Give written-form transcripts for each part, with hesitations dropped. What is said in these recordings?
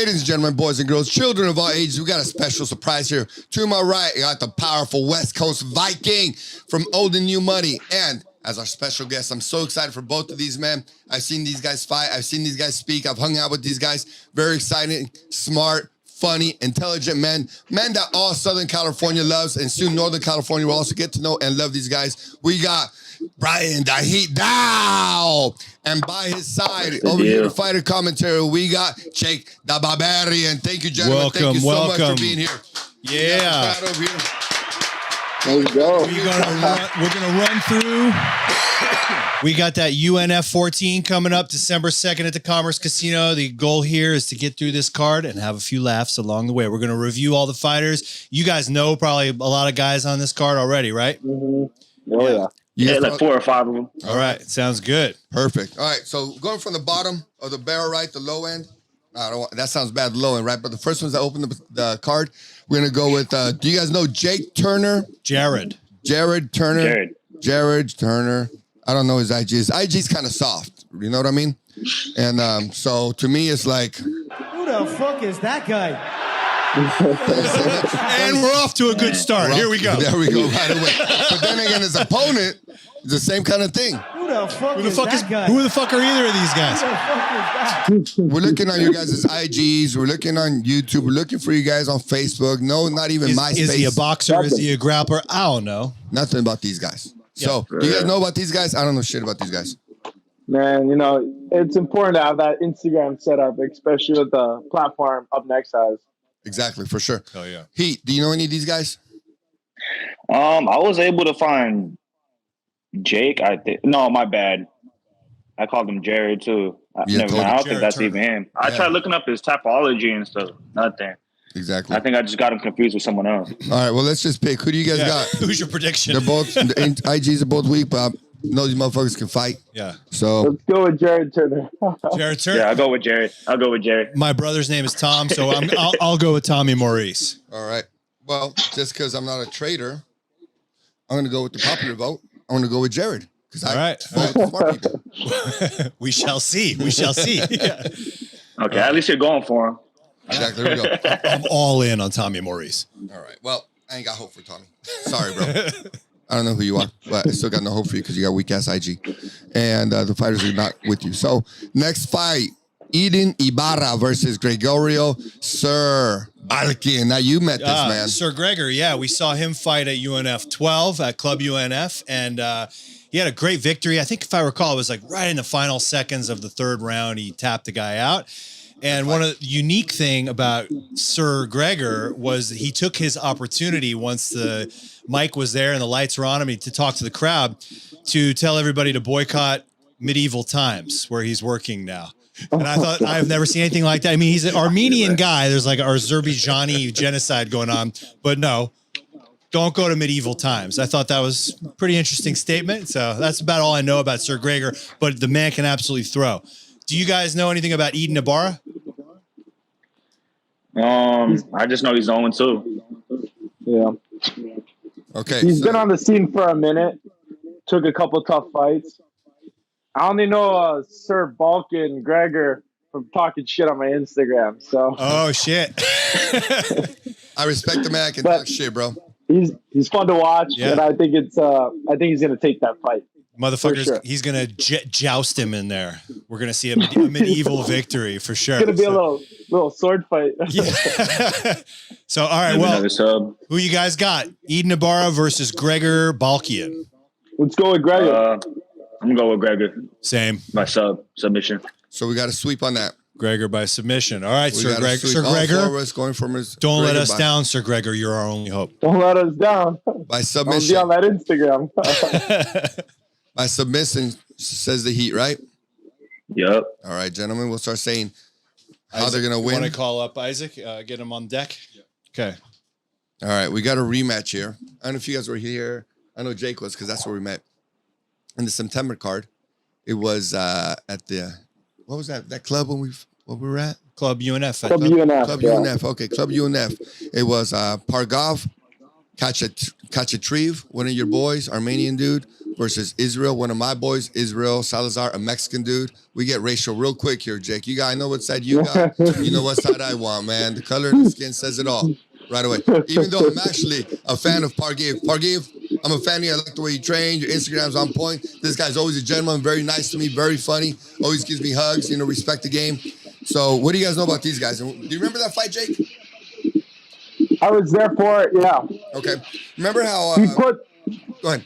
ladies and gentlemen, boys and girls, children of all ages, we got a special surprise here. To my right, I got the powerful West Coast Viking from Old and New Money. And as our special guest, I'm so excited for both of these men. I've seen these guys fight. I've seen these guys speak. I've hung out with these guys. Very exciting, smart, funny, intelligent men. Men that all Southern California loves, and soon Northern California will also get to know and love these guys. We got Brian the Heat Dow. And by his side, over here to fighter commentary, we got Jake the Barbarian. Thank you, gentlemen. Thank you so much for being here. Yeah. Over here. Let's go. We're gonna run through. We got that UNF 14 coming up December 2nd at the Commerce Casino. The goal here is to get through this card and have a few laughs along the way. We're gonna review all the fighters. You guys know probably a lot of guys on this card already, right? Mm-hmm. Oh yeah. Yeah, like 4 or 5 of them. All right, sounds good. Perfect. All right, so going from the bottom of the barrel, right, the low end. I don't want, that sounds bad, low end, right? But the first ones that open the card, we're gonna go with. Do you guys know Jake Turner? Jared Turner. Jared Turner. I don't know his IG. His IG's kind of soft. You know what I mean? And so to me, it's like, who the fuck is that guy? And we're off to a good start. Here we go. There we go, right away. But then again, his opponent is the same kind of thing. Who the fuck is that guy? Who the fuck are either of these guys? Who the fuck is that? We're looking on you guys' IGs. We're looking on YouTube. We're looking for you guys on Facebook. No, not even MySpace. Is he a boxer? Is he a grappler? I don't know. Nothing about these guys. So, do you guys know about these guys? I don't know shit about these guys. Man, you know, it's important to have that Instagram set up, especially with the platform Up Next has. Exactly, for sure. Oh, yeah. Heat, do you know any of these guys? I was able to find Jake, I think. No, my bad. I called him Jared, too. Never mind. I don't think that's even him. I tried looking up his topology and stuff. Nothing. Exactly. I think I just got him confused with someone else. All right, well, let's just pick. Who do you guys got? Who's your prediction? They're both, the IGs are both weak, but I know these motherfuckers can fight. Yeah. So let's go with Jared Turner. Jared Turner? Yeah, I'll go with Jared. My brother's name is Tom, so I'll go with Tommy Maurice. All right. Well, just because I'm not a traitor, I'm going to go with the popular vote. I'm going to go with Jared. All right. Smart people. We shall see. We shall see. Yeah. Okay, at least you're going for him. Exactly. There we go. I'm all in on Tommy Maurice. All right. Well, I ain't got hope for Tommy. Sorry, bro. I don't know who you are, but I still got no hope for you because you got weak-ass IG. And the fighters are not with you. So, next fight, Eden Ibarra versus Gregorio Sir Balkin. Now, you met this man. Sir Gregor, yeah. We saw him fight at UNF 12 at Club UNF. And he had a great victory. I think if I recall, it was like right in the final seconds of the third round, he tapped the guy out. And one of the unique thing about Sir Gregor was he took his opportunity once the mic was there and the lights were on him to talk to the crowd to tell everybody to boycott medieval times where he's working now. And I thought, I've never seen anything like that. I mean, he's an Armenian guy. There's like Azerbaijani genocide going on, but no, don't go to medieval times. I thought that was a pretty interesting statement. So that's about all I know about Sir Gregor, but the man can absolutely throw. Do you guys know anything about Eden Ibarra? I just know he's 0-2. Yeah. Okay. He's been on the scene for a minute. Took a couple tough fights. I only know Sir Balkin Gregor from talking shit on my Instagram. So. Oh shit. I respect the man. I can talk shit, bro. He's fun to watch, and I think he's gonna take that fight. Motherfuckers, sure. He's going to joust him in there. We're going to see a medieval victory for sure. It's going to be a little sword fight. Yeah. So, all right, well, who you guys got? Eden Ibarra versus Gregor Balkian. Let's go with Gregor. I'm going to go with Gregor. Same. By submission. So we got to sweep on that. Gregor by submission. All right, Sir Gregor. Going from his don't let us down, Sir Gregor. You're our only hope. Don't let us down. By submission. I'll be on that Instagram. By submission, says the Heat, right? Yep. All right, gentlemen, we'll start saying how Isaac, they're going to win. Want to call up Isaac? Get him on deck? Yep. Okay. All right, we got a rematch here. I don't know if you guys were here. I know Jake was because that's where we met. In the September card, it was at the, what was that club when we were at? Club UNF. Club UNF. Club UNF. Okay, Club UNF. It was Pargov, Kachatriv, one of your boys, Armenian dude, versus Israel, one of my boys, Israel Salazar, a Mexican dude. We get racial real quick here, Jake. I know what side you got. You know what side I want, man. The color of the skin says it all right away. Even though I'm actually a fan of Pargiev. Pargiev, I'm a fan of you. I like the way you train. Your Instagram's on point. This guy's always a gentleman, very nice to me, very funny. Always gives me hugs, respect the game. So what do you guys know about these guys? Do you remember that fight, Jake? I was there for it, yeah. Okay. Remember how... go ahead.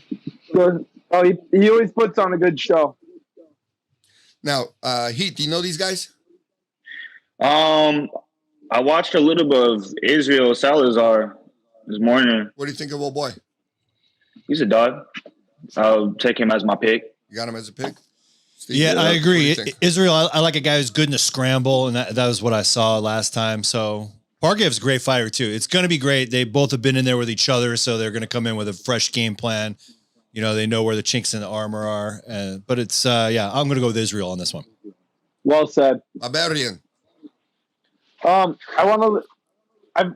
He always puts on a good show. Now, Heath, do you know these guys? I watched a little bit of Israel Salazar this morning. What do you think of old boy? He's a dog. I'll take him as my pick. You got him as a pick? Steve, yeah, I agree. Israel, I like a guy who's good in the scramble, and that was what I saw last time. So Pargev's a great fighter, too. It's going to be great. They both have been in there with each other, so they're going to come in with a fresh game plan. They know where the chinks in the armor are. But it's, I'm going to go with Israel on this one. Well said. Barbarian. I've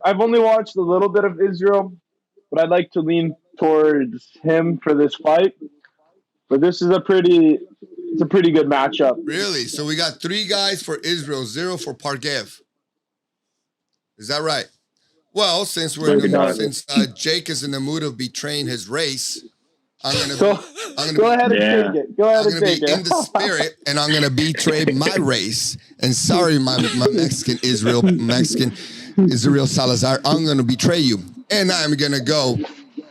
only watched a little bit of Israel, but I'd like to lean towards him for this fight. But this is a pretty good matchup. Really? So we got 3 guys for Israel, 0 for Pargev. Is that right? Well, since Jake is in the mood of betraying his race, I'm gonna go ahead and take it. Go ahead and take it. In the spirit, and I'm gonna betray my race. And sorry, my Mexican Israel Salazar, I'm gonna betray you, and I'm gonna go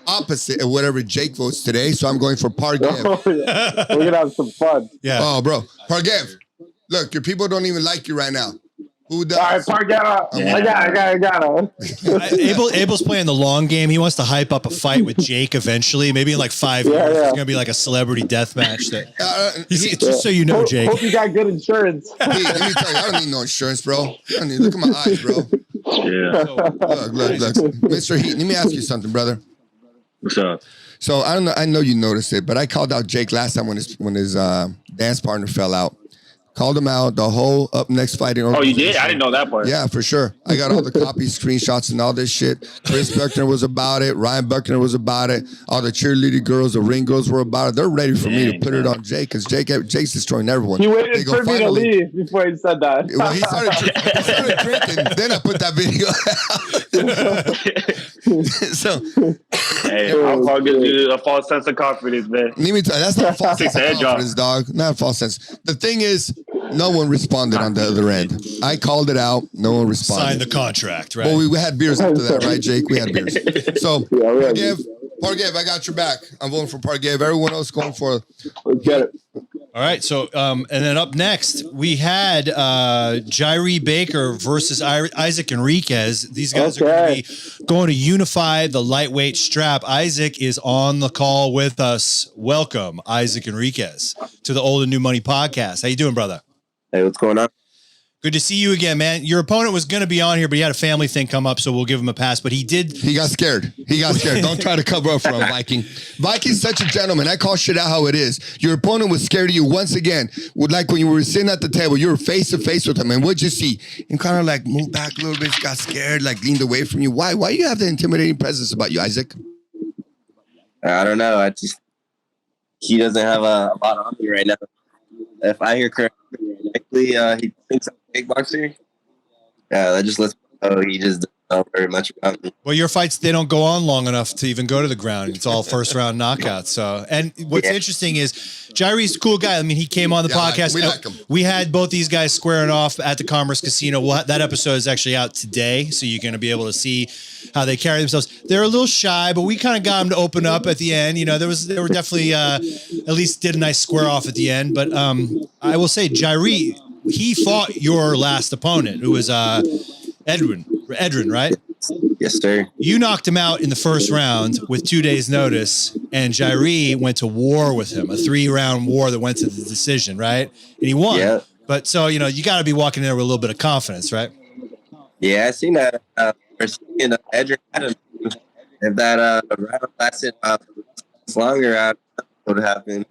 opposite of whatever Jake votes today. So I'm going for Pargev. Oh, yeah. We're gonna have some fun. Yeah. Oh, bro, Pargev. Look, your people don't even like you right now. Who does? All right, Pargev. I got him. Abel's playing the long game. He wants to hype up a fight with Jake eventually. Maybe in like 5 years, it's gonna be like a celebrity death match. Just so you know, Jake. Hope you got good insurance. Hey, let me tell you, I don't need no insurance, bro. Look at my eyes, bro. Yeah. Look, Mr. Heat. Let me ask you something, brother. What's up? So I don't know. I know you noticed it, but I called out Jake last time when his dance partner fell out. Called him out, the whole Up Next fighting. Oh, you did? I didn't know that part. Yeah, for sure. I got all the copies, screenshots, and all this shit. Chris Buckner was about it. Ryan Buckner was about it. All the cheerleading girls, the ring girls were about it. They're ready for me to put it on Jake because Jake's destroying everyone. He waited for me to leave before he said that. Well, he started drinking. Then I put that video out. So, hey, alcohol gives you a false sense of confidence, man. Let me tell you, that's not a false sense of confidence, dog. Not a false sense. The thing is, no one responded on the other end. I called it out. No one responded. Signed the contract, right? Well, we had beers after that, right, Jake? We had beers. So, Pargev, I got your back. I'm voting for Pargev. Everyone else going for... Let's get it. All right. So, and then up next, we had Jairi Baker versus Isaac Enriquez. These guys are going to be going to unify the lightweight strap. Isaac is on the call with us. Welcome, Isaac Enriquez, to the Old and New Money podcast. How you doing, brother? Hey, what's going on? Good to see you again, man. Your opponent was going to be on here, but he had a family thing come up, so we'll give him a pass. But he got scared. Don't try to cover up for him, Viking. Viking's such a gentleman. I call shit out how it is. Your opponent was scared of you once again. Like when you were sitting at the table, you were face to face with him, and what'd you see? And kind of like moved back a little bit, got scared, like leaned away from you. Why? Why do you have the intimidating presence about you, Isaac? I don't know. He doesn't have a lot on me right now. If I hear correctly, he thinks I'm a kickboxer. Yeah, that just lets me know he just doesn't know very much about me. Well, your fights, they don't go on long enough to even go to the ground. It's all first round knockouts. So, and what's interesting is Jairi's a cool guy. I mean, he came on the podcast. We like him. We had both these guys squaring off at the Commerce Casino. That episode is actually out today, so you're going to be able to see how they carry themselves. They're a little shy, but we kind of got them to open up at the end. You know, they were definitely at least did a nice square off at the end. But I will say, Jairi, he fought your last opponent, who was Edrin, right? Yes, sir. You knocked him out in the first round with 2 days' notice, and Jairi went to war with him, a 3-round war that went to the decision, right? And he won. Yeah. But so, you know, you got to be walking in there with a little bit of confidence, right? Yeah, I seen that. Edrin had him. If that round lasted longer, I don't know what would happen.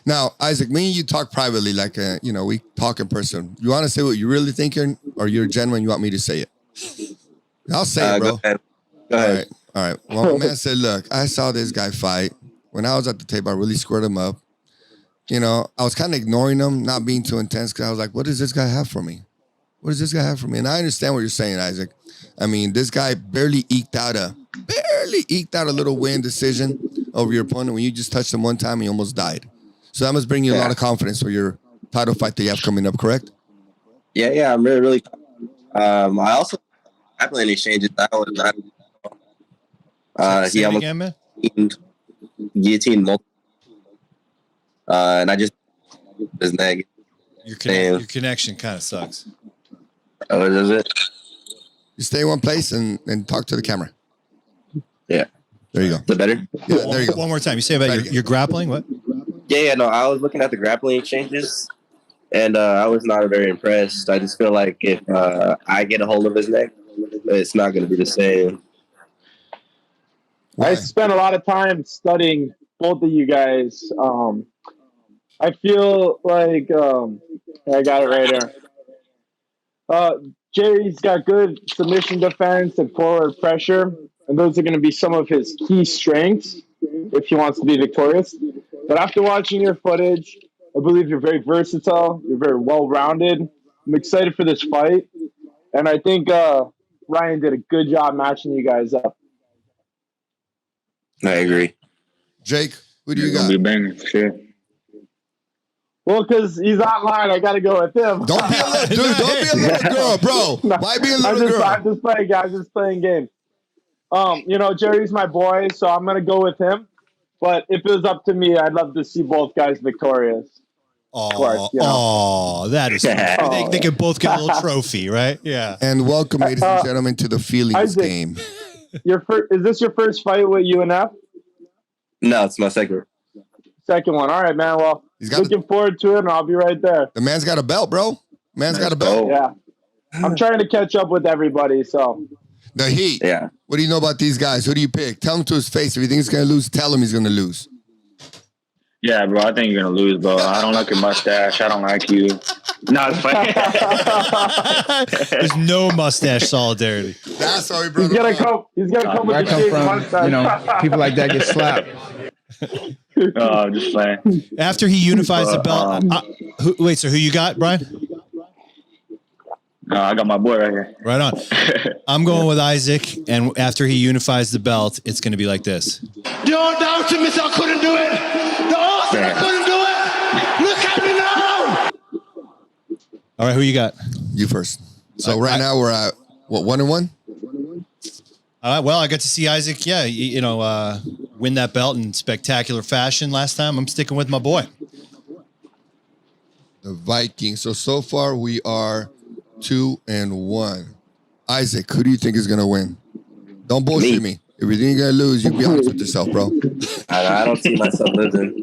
Now, Isaac, me and you talk privately, like, we talk in person. You want to say what you're really thinking, or you're genuine, you want me to say it? I'll say it, bro. Go ahead. All right. Well, my man said, look, I saw this guy fight. when I was at the table, I really squared him up. You know, I was kind of ignoring him, not being too intense, because I was like, what does this guy have for me? What does this guy have for me? And I understand what you're saying, Isaac. I mean, this guy barely eked out a little win decision over your opponent when you just touched him one time and you almost died. So that must bring you a lot of confidence for your title fight that you have coming up, correct? Yeah, I'm really. I also grappling exchanges. That was not. He almost again, man? guillotined multiple. And I just his neck. Your connection kind of sucks. Oh, does it? You stay in one place and talk to the camera. Yeah. There you go. Is it better? Yeah, there you go. One more time. You say about your grappling? What? Yeah. No, I was looking at the grappling exchanges, and I was not very impressed. I just feel like if I get a hold of his neck, it's not going to be the same. Why? I spent a lot of time studying both of you guys. I feel like I got it right here. Jerry's got good submission defense and forward pressure, and those are going to be some of his key strengths if he wants to be victorious. But after watching your footage, I believe you're very versatile. You're very well-rounded. I'm excited for this fight, and I think Ryan did a good job matching you guys up. I agree. Jake, who do you Gonna got? be banging for sure. Well, because he's online, I got to go with him. Don't be a little dude. Don't be a little girl, bro. No, Why be a little girl? I'm just playing, guys. Just playing games. You know, Jerry's my boy, so I'm gonna go with him. But if it was up to me, I'd love to see both guys victorious. Oh, that is. They can both get a little trophy, right? Yeah. And welcome, ladies and gentlemen, to the feelings Isaac, game. Is this your first fight with UNF? No, it's my second. Second one. All right, man. Well, He's got looking forward to it, and I'll be right there. The man's got a belt, bro. Man's got a belt. Yeah. I'm trying to catch up with everybody, so. The Heat. Yeah. What do you know about these guys? Who do you pick? Tell him to his face. If you think he's going to lose, tell him he's going to lose. Yeah, bro. I think you're gonna lose, bro. I don't like your mustache. I don't like you. No, it's funny. There's no mustache solidarity. That's how he brought He's gonna come. He's gonna come with the big mustache. You know, people like that get slapped. Oh, just playing. After he unifies the belt, wait. So who you got, Brian? I got my boy right here. Right on. I'm going with Isaac, and after he unifies the belt, it's going to be like this. Don't doubt me, I couldn't do it. The odds I couldn't do it. Look at me now. All right, who you got? You first. So right now we're at, what, 1-1? Well, I got to see Isaac, win that belt in spectacular fashion last time. I'm sticking with my boy. The Vikings. So far we are 2-1. Isaac, who do you think is going to win? Don't bullshit me. If you think you're going to lose, you be honest with yourself, bro. I don't see myself losing.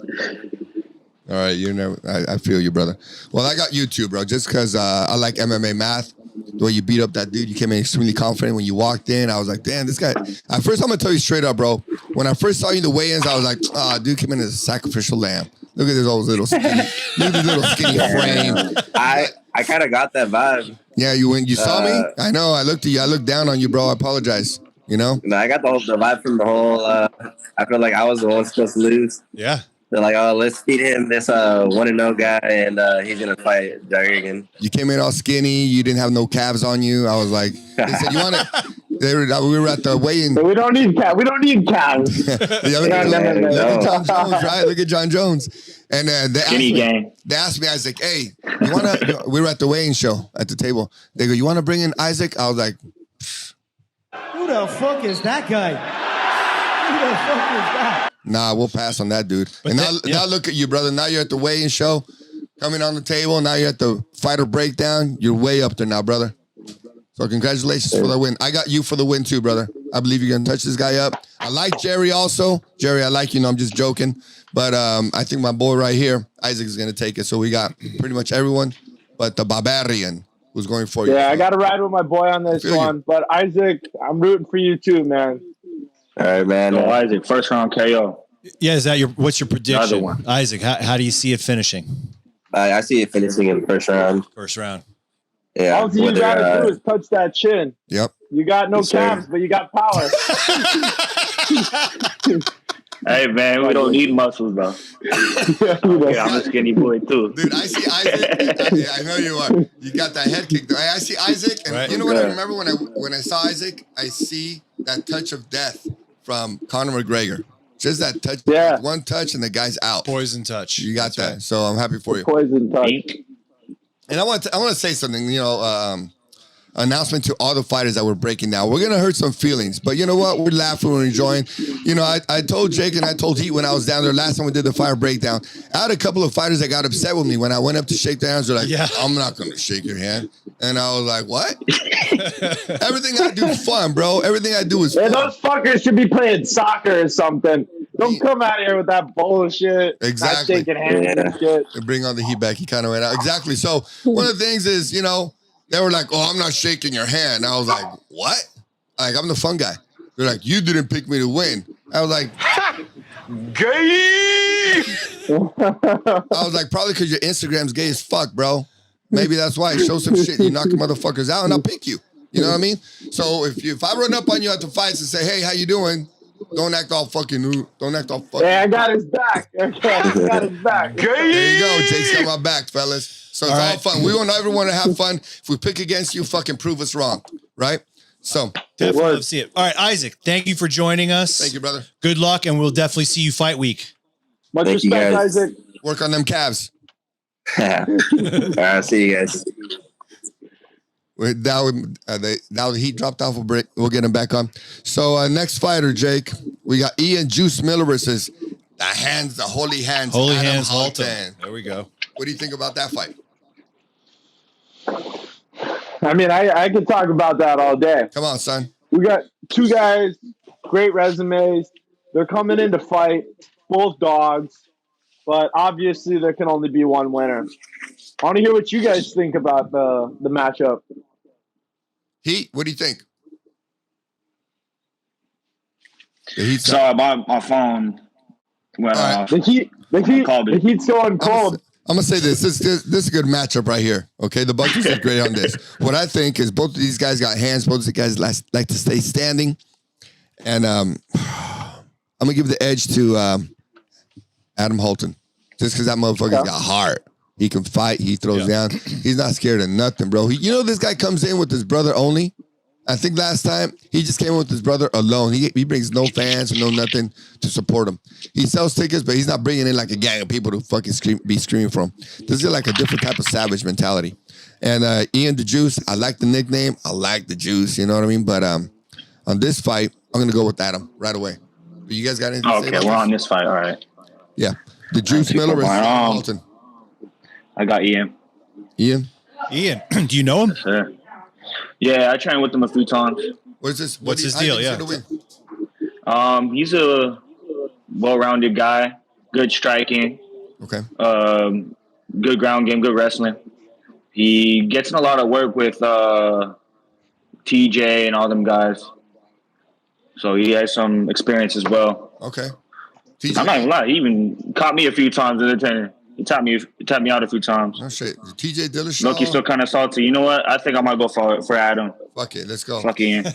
All right, I feel you, brother. Well, I got you too, bro, just because I like MMA math. The way you beat up that dude, you came in extremely confident. When you walked in, I was like, damn, this guy. At first, I'm going to tell you straight up, bro. When I first saw you in the weigh-ins, I was like, dude came in as a sacrificial lamb. Look at this old little skinny, look at this little skinny frame. I kind of got that vibe. Yeah, you saw me? I know. I looked at you. I looked down on you, bro. I apologize. You know? No, I got the vibe from the whole. I feel like I was the one supposed to lose. Yeah. They're like, oh, let's feed him this 1-0 guy, and he's gonna fight Jarigan. You came in all skinny. You didn't have no calves on you. I was like, they said, you want to? We were at the weigh-in. We don't need calves. We don't need calves. Look at John Jones, right? Look at John Jones. And they asked me, Isaac, hey, you want to? We were at the weigh-in show at the table. They go, you want to bring in Isaac? I was like, who the fuck is that guy? Who the fuck is that? Nah, we'll pass on that, dude. But now look at you, brother. Now you're at the weigh-in show, coming on the table. Now you're at the fighter breakdown. You're way up there now, brother. So congratulations for the win. I got you for the win too, brother. I believe you're going to touch this guy up. I like Jerry also. Jerry, I like you. No, I'm just joking. But I think my boy right here, Isaac, is going to take it. So we got pretty much everyone but the Barbarian who's going for you. Yeah, I got to ride with my boy on this one. You. But Isaac, I'm rooting for you too, man. All right, man. Isaac, first round KO. Yeah, is that what's your prediction? Isaac, how do you see it finishing? I see it finishing in the first round. First round. Yeah. All you got to do is touch that chin. Yep. You got no calves, but you got power. Hey, man, we don't need muscles, though. Yeah, I'm a skinny boy, too. Dude, I see Isaac. I know you are. You got that head kick. I see Isaac, and you know what I remember when I saw Isaac? I see that touch of death from Conor McGregor. Just that touch, one touch, and the guy's out. Poison touch. You got that. Right. So I'm happy for you. Poison touch. And I want to say something. Announcement to all the fighters that we're breaking down. We're gonna hurt some feelings, but you know what? We're laughing, we're enjoying. I told Jake and I told Heat when I was down there last time we did the fire breakdown. I had a couple of fighters that got upset with me when I went up to shake their hands. They're like, I'm not gonna shake your hand. And I was like, what? Everything I do is fun, bro. Everything I do is fun. Those fuckers should be playing soccer or something. Don't come out here with that bullshit. Exactly. Not shaking hands and shit. And bring on the Heat back. He kind of went out. Exactly. So one of the things is, they were like, oh, I'm not shaking your hand. I was like, what? Like, I'm the fun guy. They're like, you didn't pick me to win. I was like, gay. I was like, probably because your Instagram's gay as fuck, bro. Maybe that's why. Show some shit. You knock motherfuckers out and I'll pick you. You know what I mean? So if I run up on you at the fights and say, hey, how you doing? Don't act all fucking new. Don't act all fucking. Hey, I got his back. I got his back. There you go. Jake's got my back, fellas. So it's all fun. We want everyone to have fun. If we pick against you, fucking prove us wrong. Right? So. Definitely love to see it. All right, Isaac, thank you for joining us. Thank you, brother. Good luck, and we'll definitely see you fight week. Much respect, Isaac. Work on them calves. All right, see you guys. Now the Heat dropped off a break. We'll get him back on. So next fighter, Jake, we got Ian Juice Miller versus the Holy Hands. Holy Hands Halton. There we go. What do you think about that fight? I mean, I could talk about that all day. Come on, son. We got two guys, great resumes. They're coming in to fight, both dogs, but obviously there can only be one winner. I want to hear what you guys think about the matchup. Heat, what do you think? Sorry, my phone went off. The Heat's going cold. I'm gonna say this. This is a good matchup right here. Okay, the Bucks is great on this. What I think is both of these guys got hands. Both of these guys like to stay standing, and I'm gonna give the edge to Adam Halton, just because that motherfucker's got heart. He can fight. He throws down. He's not scared of nothing, bro. This guy comes in with his brother only. I think last time he just came in with his brother alone. He brings no fans and no nothing to support him. He sells tickets, but he's not bringing in like a gang of people to fucking be screaming for him. This is like a different type of savage mentality. And Ian the Juice, I like the nickname. I like the Juice. You know what I mean? But on this fight, I'm gonna go with Adam right away. But you guys got anything to say about we're on this fight. All right. Yeah, the Juice Miller versus Halton. I got Ian. Ian, do you know him? Sure. Yeah, I trained with him a few times. What's this? What's his deal? Yeah. He's a well-rounded guy. Good striking. Okay. Good ground game. Good wrestling. He gets in a lot of work with TJ and all them guys. So he has some experience as well. Okay. TJ. I'm not even lying. He even caught me a few times in the training. He tapped me out a few times. Oh shit, TJ Dillashaw. Loki's still kind of salty. You know what? I think I might go for Adam. Fuck it, let's go. Fuck Ian.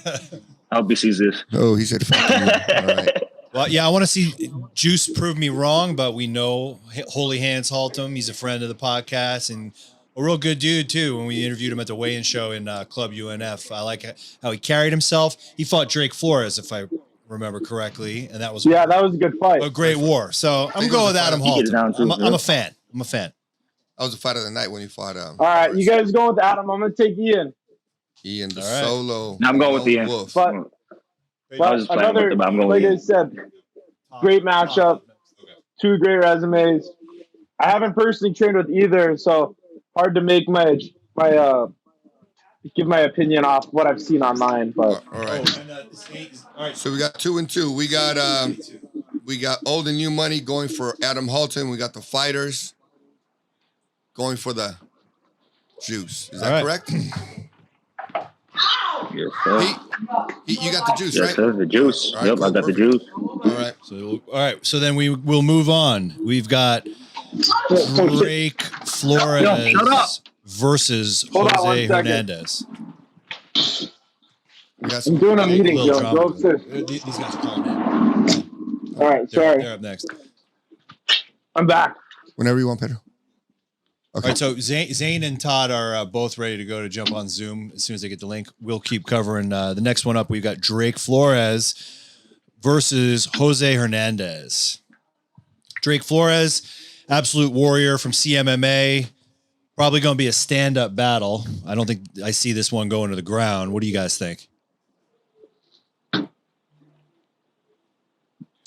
I hope he sees this. Oh, he said fuck you. All right. Well, yeah, I want to see Juice prove me wrong, but we know Holy Hands Halton. He's a friend of the podcast and a real good dude too. When we interviewed him at the weigh-in show in Club UNF, I like how he carried himself. He fought Drake Flores, if I remember correctly, and that was that was a good fight. A great war. So I'm going with Adam Halton. I'm a fan. I'm a fan. That was the fight of the night when he fought. All right, you guys going with Adam? I'm gonna take Ian. Ian the solo. I'm going with Ian. But another, like I said, great matchup. Two great resumes. I haven't personally trained with either, so hard to make give my opinion off what I've seen online. But all right. So we got 2 and 2. We got old and new money going for Adam Halton. We got the fighters going for the Juice. Is that correct? Yes, sir. You got the Juice, yes, right? Sir, the Juice. Right, yep, I got the Juice. All right. So then we will move on. We've got Drake Flores versus Jose Hernandez. I'm doing a meeting, Joe. These guys are calling in. All right, sorry. They're up next. I'm back. Whenever you want, Pedro. All right, so Zane and Todd are both ready to go to jump on Zoom as soon as they get the link. We'll keep covering the next one up. We've got Drake Flores versus Jose Hernandez. Drake Flores, absolute warrior from CMMA. Probably going to be a stand-up battle. I don't think I see this one going to the ground. What do you guys think?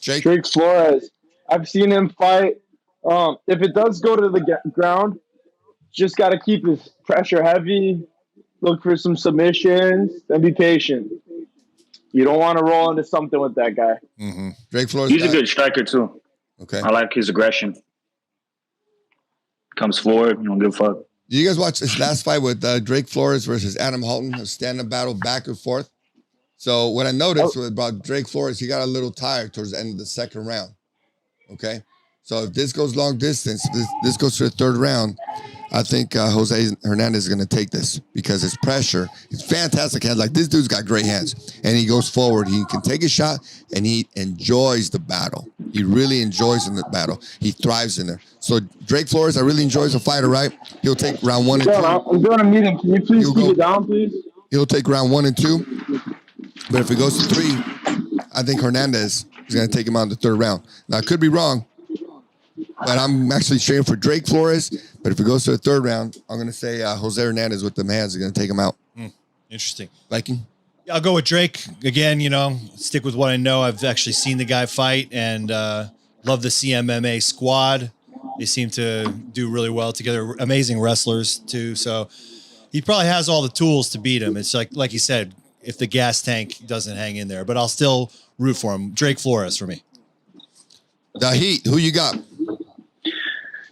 Drake Flores. I've seen him fight. If it does go to the ground, just got to keep his pressure heavy, look for some submissions, and be patient. You don't want to roll into something with that guy. Mm-hmm. Drake Flores. He's a good striker, too. Okay. I like his aggression. Comes forward, you don't give a fuck. Did you guys watch this last fight with Drake Flores versus Adam Halton? A stand-up battle back and forth. So what I noticed about Drake Flores, he got a little tired towards the end of the second round. Okay? So if this goes long distance, this goes to the third round, I think Jose Hernandez is going to take this because his pressure, he's fantastic hands. Like, this dude's got great hands. And he goes forward. He can take a shot, and he enjoys the battle. He really enjoys in the battle. He thrives in there. So Drake Flores, I really enjoys a fighter, right? He'll take round 1 and 2. I'm doing a meeting. Can you please keep it down, please? He'll take round 1 and 2. But if it goes to 3, I think Hernandez is going to take him out in the third round. Now, I could be wrong, but I'm actually cheering for Drake Flores. But if it goes to the third round, I'm going to say Jose Hernandez with them hands is going to take him out. Interesting. Viking? I'll go with Drake. Again, stick with what I know. I've actually seen the guy fight and love the CMMA squad. They seem to do really well together. Amazing wrestlers, too. So he probably has all the tools to beat him. It's like you said, if the gas tank doesn't hang in there. But I'll still root for him. Drake Flores for me. The Heat, who you got?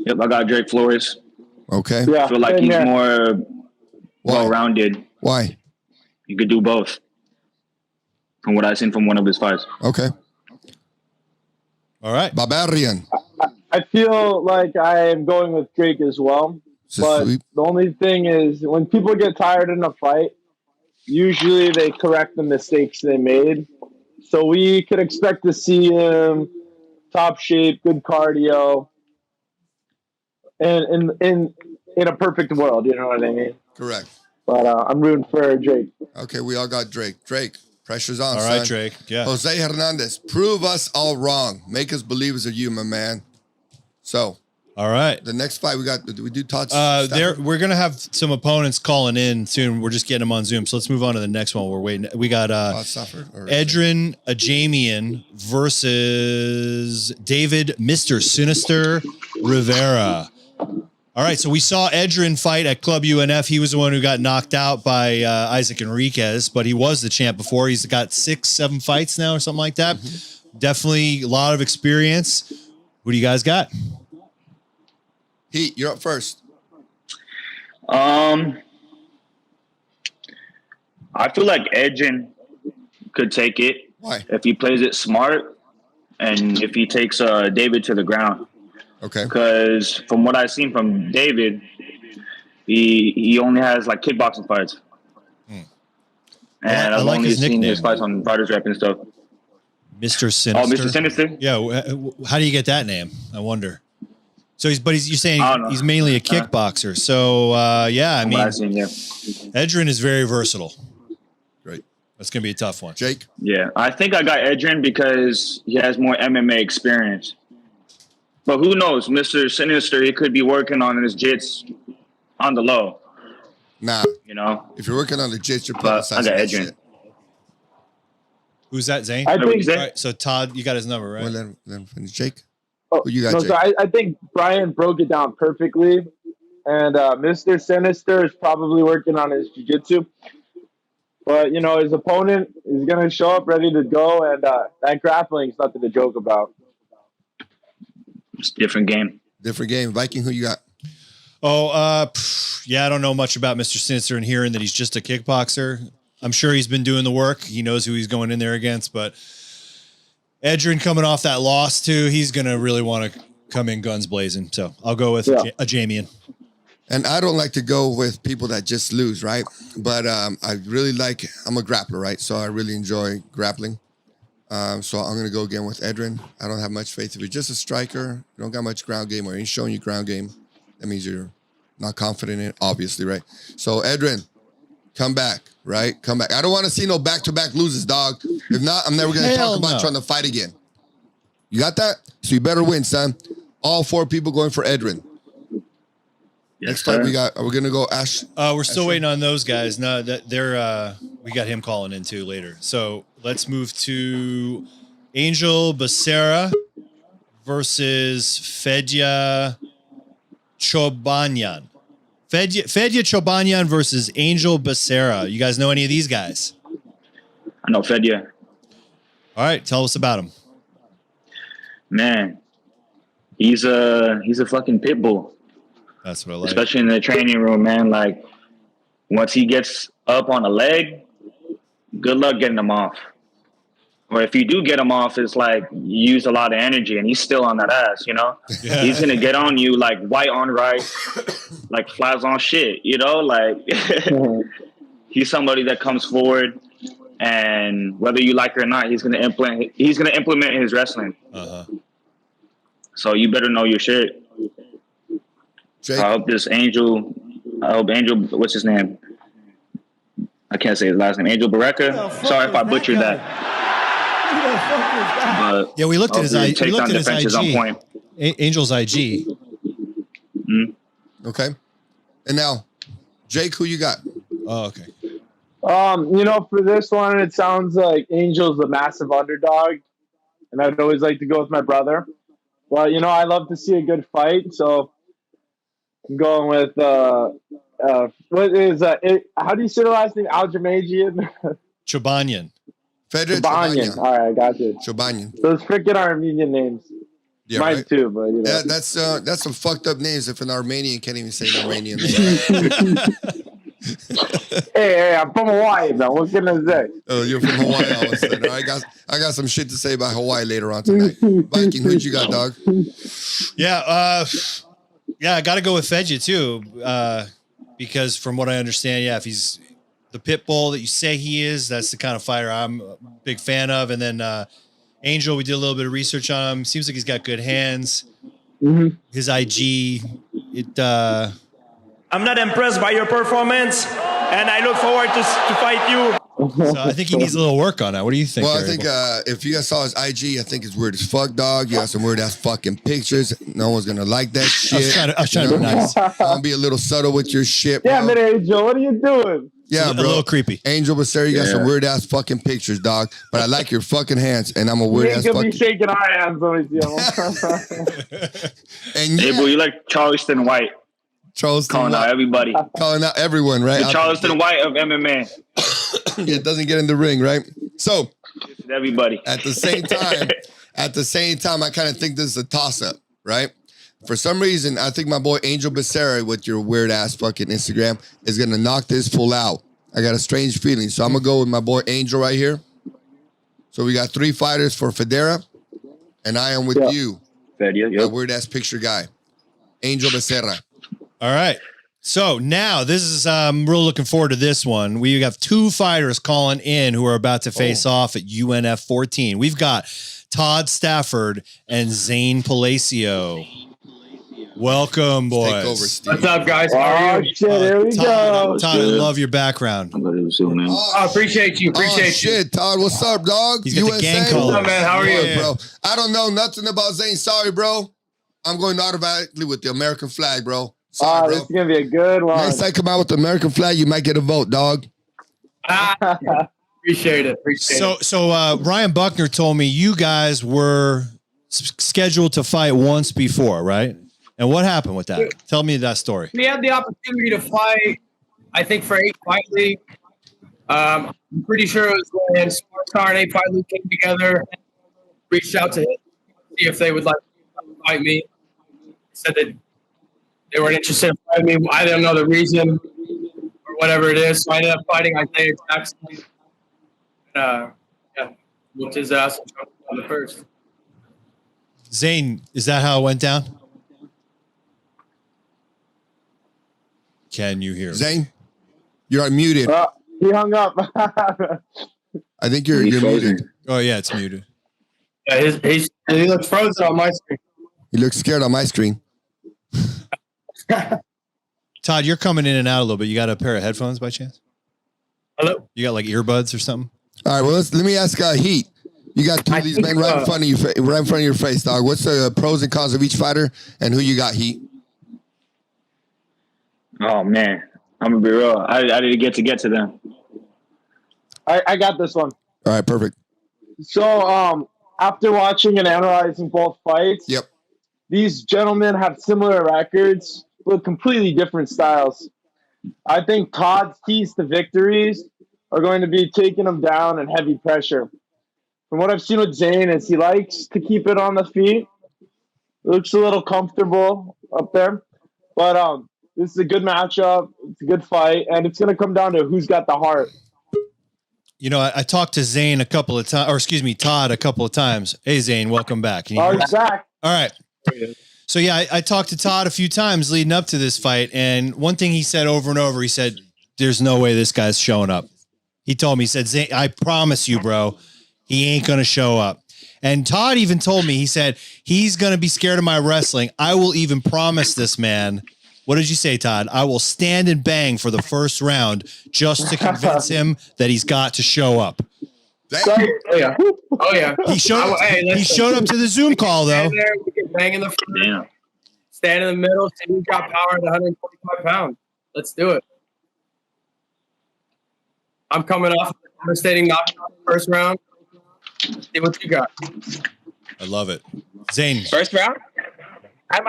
Yep, I got Drake Flores. Okay. Yeah, I feel like he's more well-rounded. Why? He could do both. From what I've seen from one of his fights. Okay. All right. Barbarian. I feel like I am going with Drake as well. But the only thing is, when people get tired in a fight, usually they correct the mistakes they made. So we could expect to see him top shape, good cardio, and in a perfect world, you know what I mean? Correct. But I'm rooting for Drake. Okay, we all got Drake. Drake, pressure's on, All right, Drake. Yeah. Jose Hernandez, prove us all wrong. Make us believers of you, my man. So, all right. The next fight we do Todd. We're gonna have some opponents calling in soon. We're just getting them on Zoom. So let's move on to the next one. We're waiting. We got Edrin Ajamian versus David Mr. Sinister Rivera. All right, so we saw Edrin fight at Club UNF. He was the one who got knocked out by Isaac Enriquez, but he was the champ before. He's got 6-7 fights now or something like that. Mm-hmm. Definitely a lot of experience. Who do you guys got? Heat, you're up first. I feel like Edrin could take it. Why? If he plays it smart and if he takes David to the ground. Okay. Because from what I've seen from David, he only has like kickboxing fights. And I've only seen his fights on Fighters Rep and stuff. Mr. Sinister. Oh, Mr. Sinister? Yeah. How do you get that name? I wonder. So you're saying he's mainly a kickboxer. So yeah, I mean, Edrin is very versatile. Great. That's gonna be a tough one. Jake? Yeah, I think I got Edrin because he has more MMA experience. But who knows, Mr. Sinister, he could be working on his jits on the low. Nah. You know? If you're working on the jits, you're publicizing I got Edrin. Who's that, Zane? I think. All right, so Todd, you got his number, right? Well, then finish. Jake? Oh, who you got, no, Jake? so I think Brian broke it down perfectly. And Mr. Sinister is probably working on his jiu-jitsu. But, his opponent is going to show up ready to go. And that grappling is nothing to joke about. It's a different game. Different game. Viking, who you got? Yeah, I don't know much about Mr. Sinister and hearing that he's just a kickboxer. I'm sure he's been doing the work. He knows who he's going in there against. But Edrin coming off that loss, too, he's going to really want to come in guns blazing. So I'll go with Ajamian. And I don't like to go with people that just lose, right? But I really I'm a grappler, right? So I really enjoy grappling. So I'm gonna go again with Edrin. I don't have much faith. If you're just a striker, you don't got much ground game, or ain't showing you ground game, that means you're not confident in it, obviously, right? So Edrin, come back, right? Come back. I don't want to see no back-to-back loses, dog. If not, I'm never gonna talk about trying to fight again. You got that? So you better win, son. All 4 people going for Edrin. Yes, Next fight we got. Are we gonna go Ash? We're still waiting on those guys. No, that they're we got him calling in too later. So let's move to Angel Becerra versus Fedya Chobanyan. Fedya Chobanyan versus Angel Becerra. You guys know any of these guys? I know Fedya. All right, tell us about him. Man, he's a fucking pit bull. That's what I like. Especially in the training room, man. Like, once he gets up on a leg, good luck getting him off. Or if you do get him off, it's like you use a lot of energy and he's still on that ass, you know? Yeah. He's going to get on you like white on rice, like flies on shit, you know? Like, he's somebody that comes forward, and whether you like it or not, he's going to implement his wrestling. Uh-huh. So you better know your shit. Jake? I hope Angel, what's his name? I can't say his last name. Angel Barreca. Sorry if I butchered that. Yeah, we looked at his IG. We looked at his IG. On point. Angel's IG. Okay. And now, Jake, who you got? Oh, okay. For this one, it sounds like Angel's a massive underdog, and I'd always like to go with my brother. But I love to see a good fight, so I'm going with what is how do you say the last name? Aljamajian? Chobanyan. Fedya Chobanyan. All right, I got you. Chobanyan. Those freaking Armenian names. Yeah, mine right? too, but Yeah, that's some fucked up names if an Armenian can't even say an Armenian name. Hey, I'm from Hawaii, man. What can I say? Oh, you're from Hawaii all of a sudden. I got some shit to say about Hawaii later on tonight. Viking, who'd you got, dog? Yeah, I got to go with Fedya too, because from what I understand, if he's the pit bull that you say he is, that's the kind of fighter I'm a big fan of. And then Angel, we did a little bit of research on him. Seems like he's got good hands. Mm-hmm. His IG, I'm not impressed by your performance, and I look forward to fight you. So I think he needs a little work on that. What do you think? Well, I think if you guys saw his IG, I think it's weird as fuck, dog. You got some weird ass fucking pictures. No one's gonna like that shit. I was trying to be nice. I'll be a little subtle with your shit, bro. Yeah, man, Angel, what are you doing? Yeah, bro. A little creepy. Angel Becerra, you got some weird ass fucking pictures, dog. But I like your fucking hands, and I'm a weird ass fucking. You be shaking our hands, let me And hey, boy, you like Charleston White. Charleston calling White. Out everybody. Calling out everyone, right? The Charleston White of MMA. It doesn't get in the ring, right? So everybody. At the same time, I kind of think this is a toss-up, right? For some reason, I think my boy Angel Becerra with your weird ass fucking Instagram is gonna knock this fool out. I got a strange feeling, so I'm gonna go with my boy Angel right here. So we got 3 fighters for Federa, and I am with you, Fedya, that weird ass picture guy, Angel Becerra. All right. So now this is, I'm really looking forward to this one. We have 2 fighters calling in who are about to face off at UNF 14. We've got Todd Stafford and Zane Palacio. Welcome, boys. Take over, Steve. What's up, guys? How are you? Shit, here we go. Todd, I love your background. Oh, appreciate you. Appreciate you. Shit, Todd, what's up, dog? He's got the gang colors. What's up, man? How are you? Bro? I don't know nothing about Zane. Sorry, bro. I'm going automatically with the American flag, bro. Sorry, bro. This is going to be a good one. Next time I come out with the American flag, you might get a vote, dog. Appreciate it. So Ryan Buckner told me you guys were scheduled to fight once before, right? And what happened with that? Tell me that story. We had the opportunity to fight, I think, for 8 Fight League. I'm pretty sure it was when Star and 8 Fight League came together. Reached out to him to see if they would like to fight me. Said that they weren't interested in fighting me. I didn't know the reason or whatever it is. So I ended up fighting Isaiah Jackson. Whooped his ass on the first. Zane, is that how it went down? Can you hear me? Zane, you're unmuted. He hung up. I think you're muted. Oh yeah, it's muted. Yeah, he looks frozen on my screen. He looks scared on my screen. Todd, you're coming in and out a little bit. You got a pair of headphones by chance? Hello? You got like earbuds or something? All right, well, let me ask Heat. You got two of these men right in front of you, right in front of your face, dog. What's the pros and cons of each fighter, and who you got, Heat? Oh man, I'm gonna be real. I didn't get to them. I got this one. All right, perfect. So, after watching and analyzing both fights, yep, these gentlemen have similar records with completely different styles. I think Todd's keys to victories are going to be taking him down and heavy pressure. From what I've seen with Zane is he likes to keep it on the feet. Looks a little comfortable up there. But this is a good matchup. It's a good fight. And it's going to come down to who's got the heart. You know, I talked to Zane a couple of times, or excuse me, Todd a couple of times. Hey, Zane, welcome back. Can you hear me? Zach. All right. So, yeah, I talked to Todd a few times leading up to this fight. And one thing he said over and over, he said, there's no way this guy's showing up. He told me, he said, Zane, I promise you, bro, he ain't going to show up. And Todd even told me, he said, he's going to be scared of my wrestling. I will even promise this man. What did you say, Todd? I will stand and bang for the first round just to convince him that he's got to show up. Oh yeah. He showed up to the Zoom call though. There, we can bang in the front, stand in the middle, see who's got power at 145 pounds. Let's do it. I'm coming off a devastating knockout first round. See what you got. I love it. Zane. First round? I'm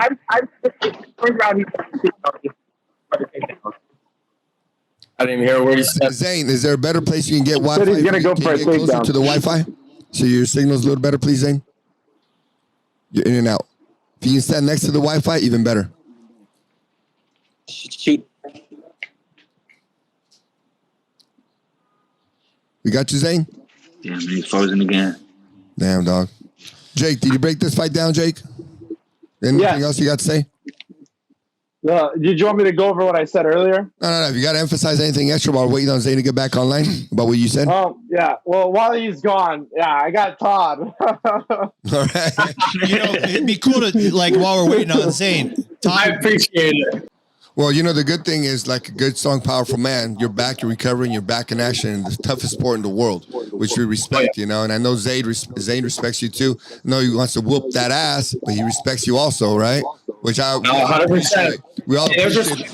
first round. I didn't even hear where you said. Zane, is there a better place you can get Wi-Fi? He's going to go for a takedown. To the Wi-Fi? So your signal's a little better, please, Zane? You're in and out. If you can stand next to the Wi-Fi, even better. Shoot. We got you, Zane? Yeah, man, he's frozen again. Damn, dog. Jake, did you break this fight down, Jake? Anything else you got to say? Did you want me to go over what I said earlier? No. If you got to emphasize anything extra while waiting on Zane to get back online about what you said. Oh, yeah. Well, while he's gone, I got Todd. All right. You know, it'd be cool to, like, while we're waiting on Zane. Todd, I appreciate it. Well, you know, the good thing is, like a good, strong, powerful man, you're back, you're recovering, you're back in action in the toughest sport in the world, which we respect, you know. And I know Zane respects you too. I know he wants to whoop that ass, but he respects you also, right? Which I 100%. We all appreciate it.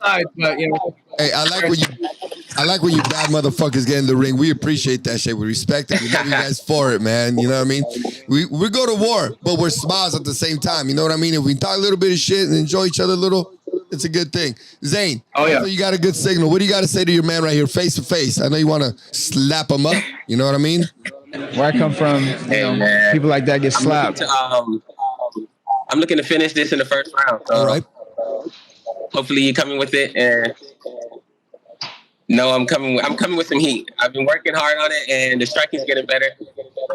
Side, but, you know. Hey, I like when you bad motherfuckers get in the ring. We appreciate that shit. We respect it. We love you guys for it, man. You know what I mean? We go to war, but we're smiles at the same time. You know what I mean? If we talk a little bit of shit and enjoy each other a little, it's a good thing. Zane, so you got a good signal. What do you got to say to your man right here, face to face? I know you want to slap him up. You know what I mean? Where I come from, people like that get slapped. I'm looking to finish this in the first round. So all right. Hopefully you're coming with it. And no, I'm coming with some heat. I've been working hard on it, and the striking's getting better.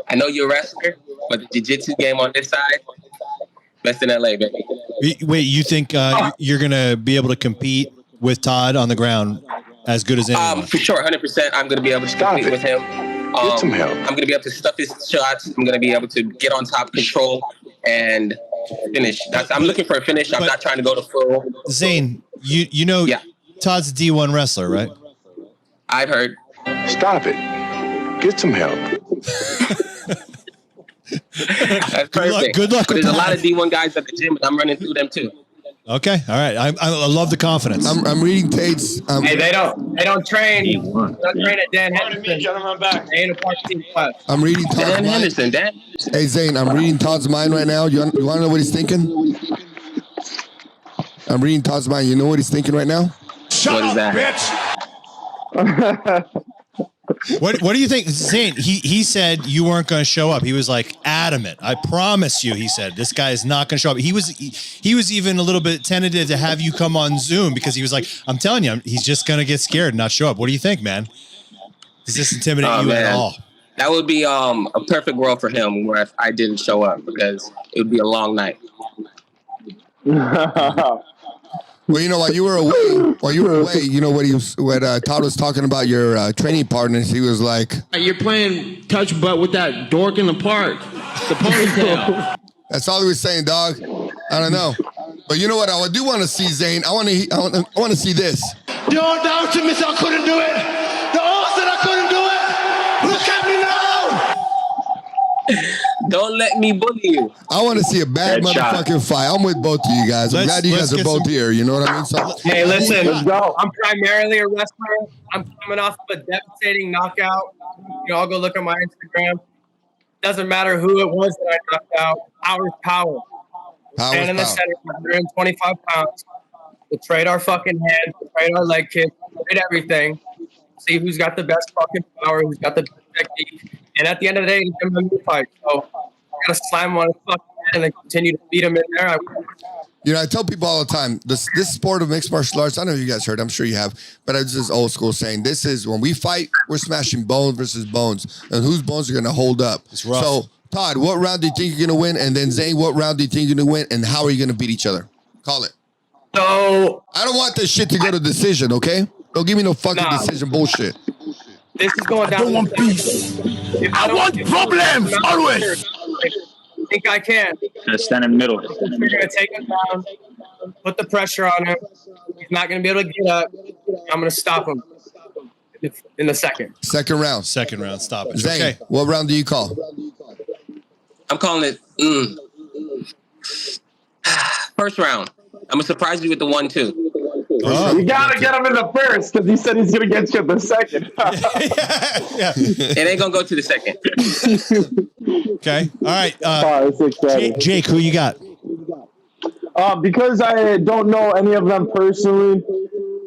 I know you're a wrestler, but the jiu-jitsu game on this side, best in LA, baby. wait, you think you're going to be able to compete with Todd on the ground as good as anyone? For sure, 100%. I'm going to be able to compete with him. Get some help. I'm going to be able to stuff his shots. I'm going to be able to get on top, control, and finish. I'm looking for a finish. I'm not trying to go to full. Zane, you know, Todd's a D1 wrestler, right? I've heard. Stop it. Get some help. That's perfect. Good luck. But there's a lot of D1 guys at the gym, and I'm running through them too. Okay, all right. I love the confidence. I'm reading Tate's. Hey, they don't train. They don't train at Dan Henderson. Gentlemen, back. They ain't a part-team class. I'm reading Todd's Dan mind. Henderson, Dan. Hey Zane, I'm reading Todd's mind right now. You want to know what he's thinking? I'm reading Todd's mind. You know what he's thinking right now? Shut What is up, that? bitch. What do you think, Zane? He said you weren't going to show up. He was like adamant. I promise you, he said, this guy is not going to show up. He was even a little bit tentative to have you come on Zoom because he was like, I'm telling you, he's just going to get scared and not show up. What do you think, man? Does this intimidate you at all? That would be a perfect world for him where if I didn't show up because it would be a long night. Well, you know, while you were away, you know what Todd was talking about your training partners. He was like, You're playing touch butt with that dork in the park. The ponytail. That's all he was saying, dog. I don't know. But you know what? I do want to see, Zane. I want to see this. The old doubted me, so I couldn't do it. The old said I couldn't do it. Look at me now. Don't let me bully you. I want to see a bad motherfucking fight. I'm with both of you guys. I'm glad you guys are both here. You know what I mean? So, hey, listen, let's go. I'm primarily a wrestler. I'm coming off of a devastating knockout. You know, I'll go look at my Instagram. Doesn't matter who it was that I knocked out. Power is power. Stand in the center, 125 pounds. We'll trade our fucking hands. We'll trade our leg kicks. We'll trade everything. See who's got the best fucking power, who's got the best technique. And at the end of the day, it's a MMA fight. So I gotta slam him on his fucking head and then continue to beat him in there. You know, I tell people all the time, this sport of mixed martial arts, I know you guys heard, I'm sure you have, but it's this old school saying, this is when we fight, we're smashing bones versus bones, and whose bones are going to hold up. It's rough. So, Todd, what round do you think you're going to win? And then Zane, what round do you think you're going to win? And how are you going to beat each other? Call it. So I don't want this shit to go to decision, okay? Don't give me no fucking decision bullshit. This is going down. I don't want peace. I want problems, always. I think I can. Just stand in the middle. We're going to take him down, put the pressure on him. He's not going to be able to get up. I'm going to stop him in the second. Second round. Second round, stop it. Zane, Okay. what round do you call? I'm calling it first round. I'm going to surprise you with the 1-2. You gotta get him in the first because he said he's gonna get you in the second. Yeah. It ain't going to go to the second. Okay. All right. It's exciting. Jake, who you got? Because I don't know any of them personally,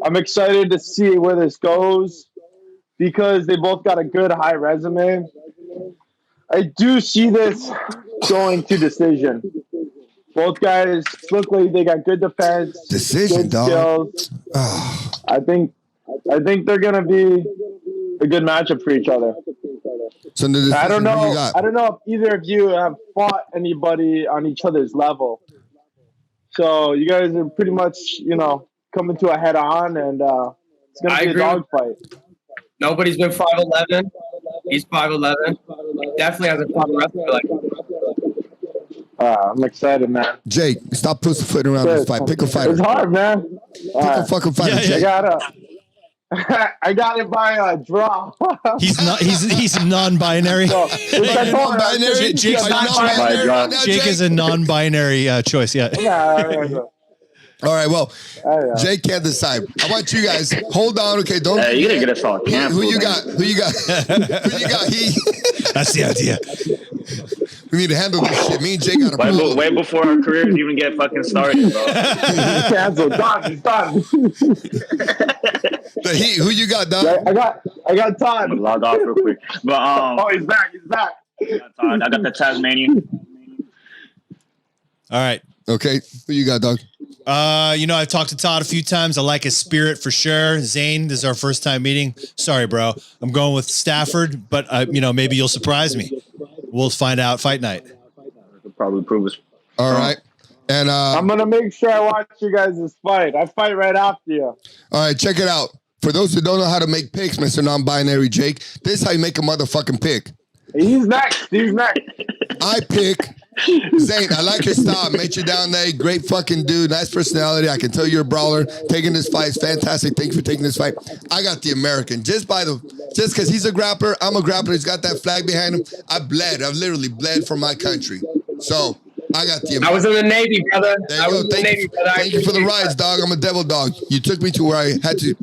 I'm excited to see where this goes because they both got a good high resume. I do see this going to decision. Both guys look like they got good defense, Decision, good dog. skills. I think they're gonna be a good matchup for each other. So the decision, I don't know. who you got? I don't know if either of you have fought anybody on each other's level. So you guys are pretty much, coming to a head on, and it's gonna be a dogfight. Nobody's been 5'11". He's 5'11". He definitely hasn't fought a wrestler like that. I'm excited, man. Jake, stop pussyfooting around this fight. Pick a fighter. It's hard, man. Pick a fucking fighter, Jake. I got it by a draw. He's not. He's non-binary. Non-binary. Jake's non-binary right now, Jake is a non-binary choice. Yeah. All right. Well, Jake can't decide. I want you guys. Hold on. Okay. Don't. Hey, you gotta get us all canceled. Who you got? Who you got? Who you got? That's the idea. We need to handle this shit. Me and Jake got a problem. Way before our careers even get fucking started, bro. Canceled. Done. Who you got, Don? I got Todd. I'm gonna log off real quick. But he's back. I got the Tasmanian. All right. Okay. Who you got, dog? I've talked to Todd a few times. I like his spirit for sure. Zane, this is our first time meeting. Sorry, bro. I'm going with Stafford, but maybe you'll surprise me. We'll find out fight night. It'll probably prove us. All right. And I'm gonna make sure I watch you guys' fight. I fight right after you. All right, check it out. For those who don't know how to make picks, Mr. Non-Binary Jake, this is how you make a motherfucking pick. He's next. I pick Zane. I like your style. Met you down there. Great fucking dude. Nice personality. I can tell you're a brawler. Taking this fight is fantastic. Thank you for taking this fight. I got the American. Just because he's a grappler, I'm a grappler. He's got that flag behind him. I've literally bled for my country. So I got the American. I was in the Navy, brother. There you go. Thank you for the rides, dog. I'm a devil dog. You took me to where I had to.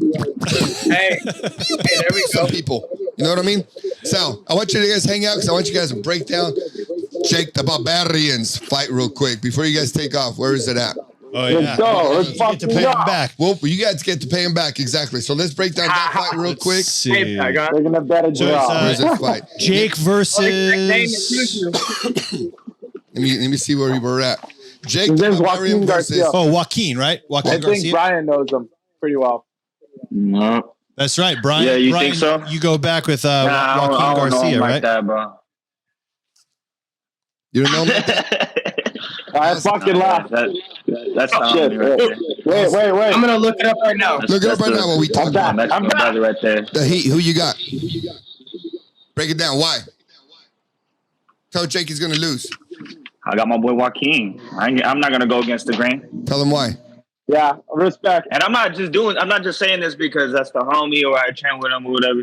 Hey, there we go. Some people. You know what I mean? So I want you guys to hang out because I want you guys to break down Jake the Barbarians fight real quick before you guys take off. Where is it at? Oh, yeah. Let's go. Let's get to pay him back. Well, you guys get to pay him back. Exactly. So let's break down that fight real quick. See. They're gonna bet a draw. Where's this fight? Jake versus. Let me see where we're at. Jake His name's Barbarian Joaquin versus. Garcia. Oh, Joaquin, right? Joaquin I Garcia. think Brian knows him pretty well. No. That's right, Brian. Yeah, you Brian, think so? You go back with I Joaquin don't know Garcia, him right? like that, bro. You don't know him? I fucking laughed. That's not me right there. Wait. I'm gonna look it up right now. Look it up right now while we talk about That's my brother right there. the Heat. Who you got? Break it down. Why? Tell Jake he's gonna lose. I got my boy Joaquin. I'm not gonna go against the grain. Tell him why. Yeah, respect. And I'm not just saying this because that's the homie or I train with him or whatever.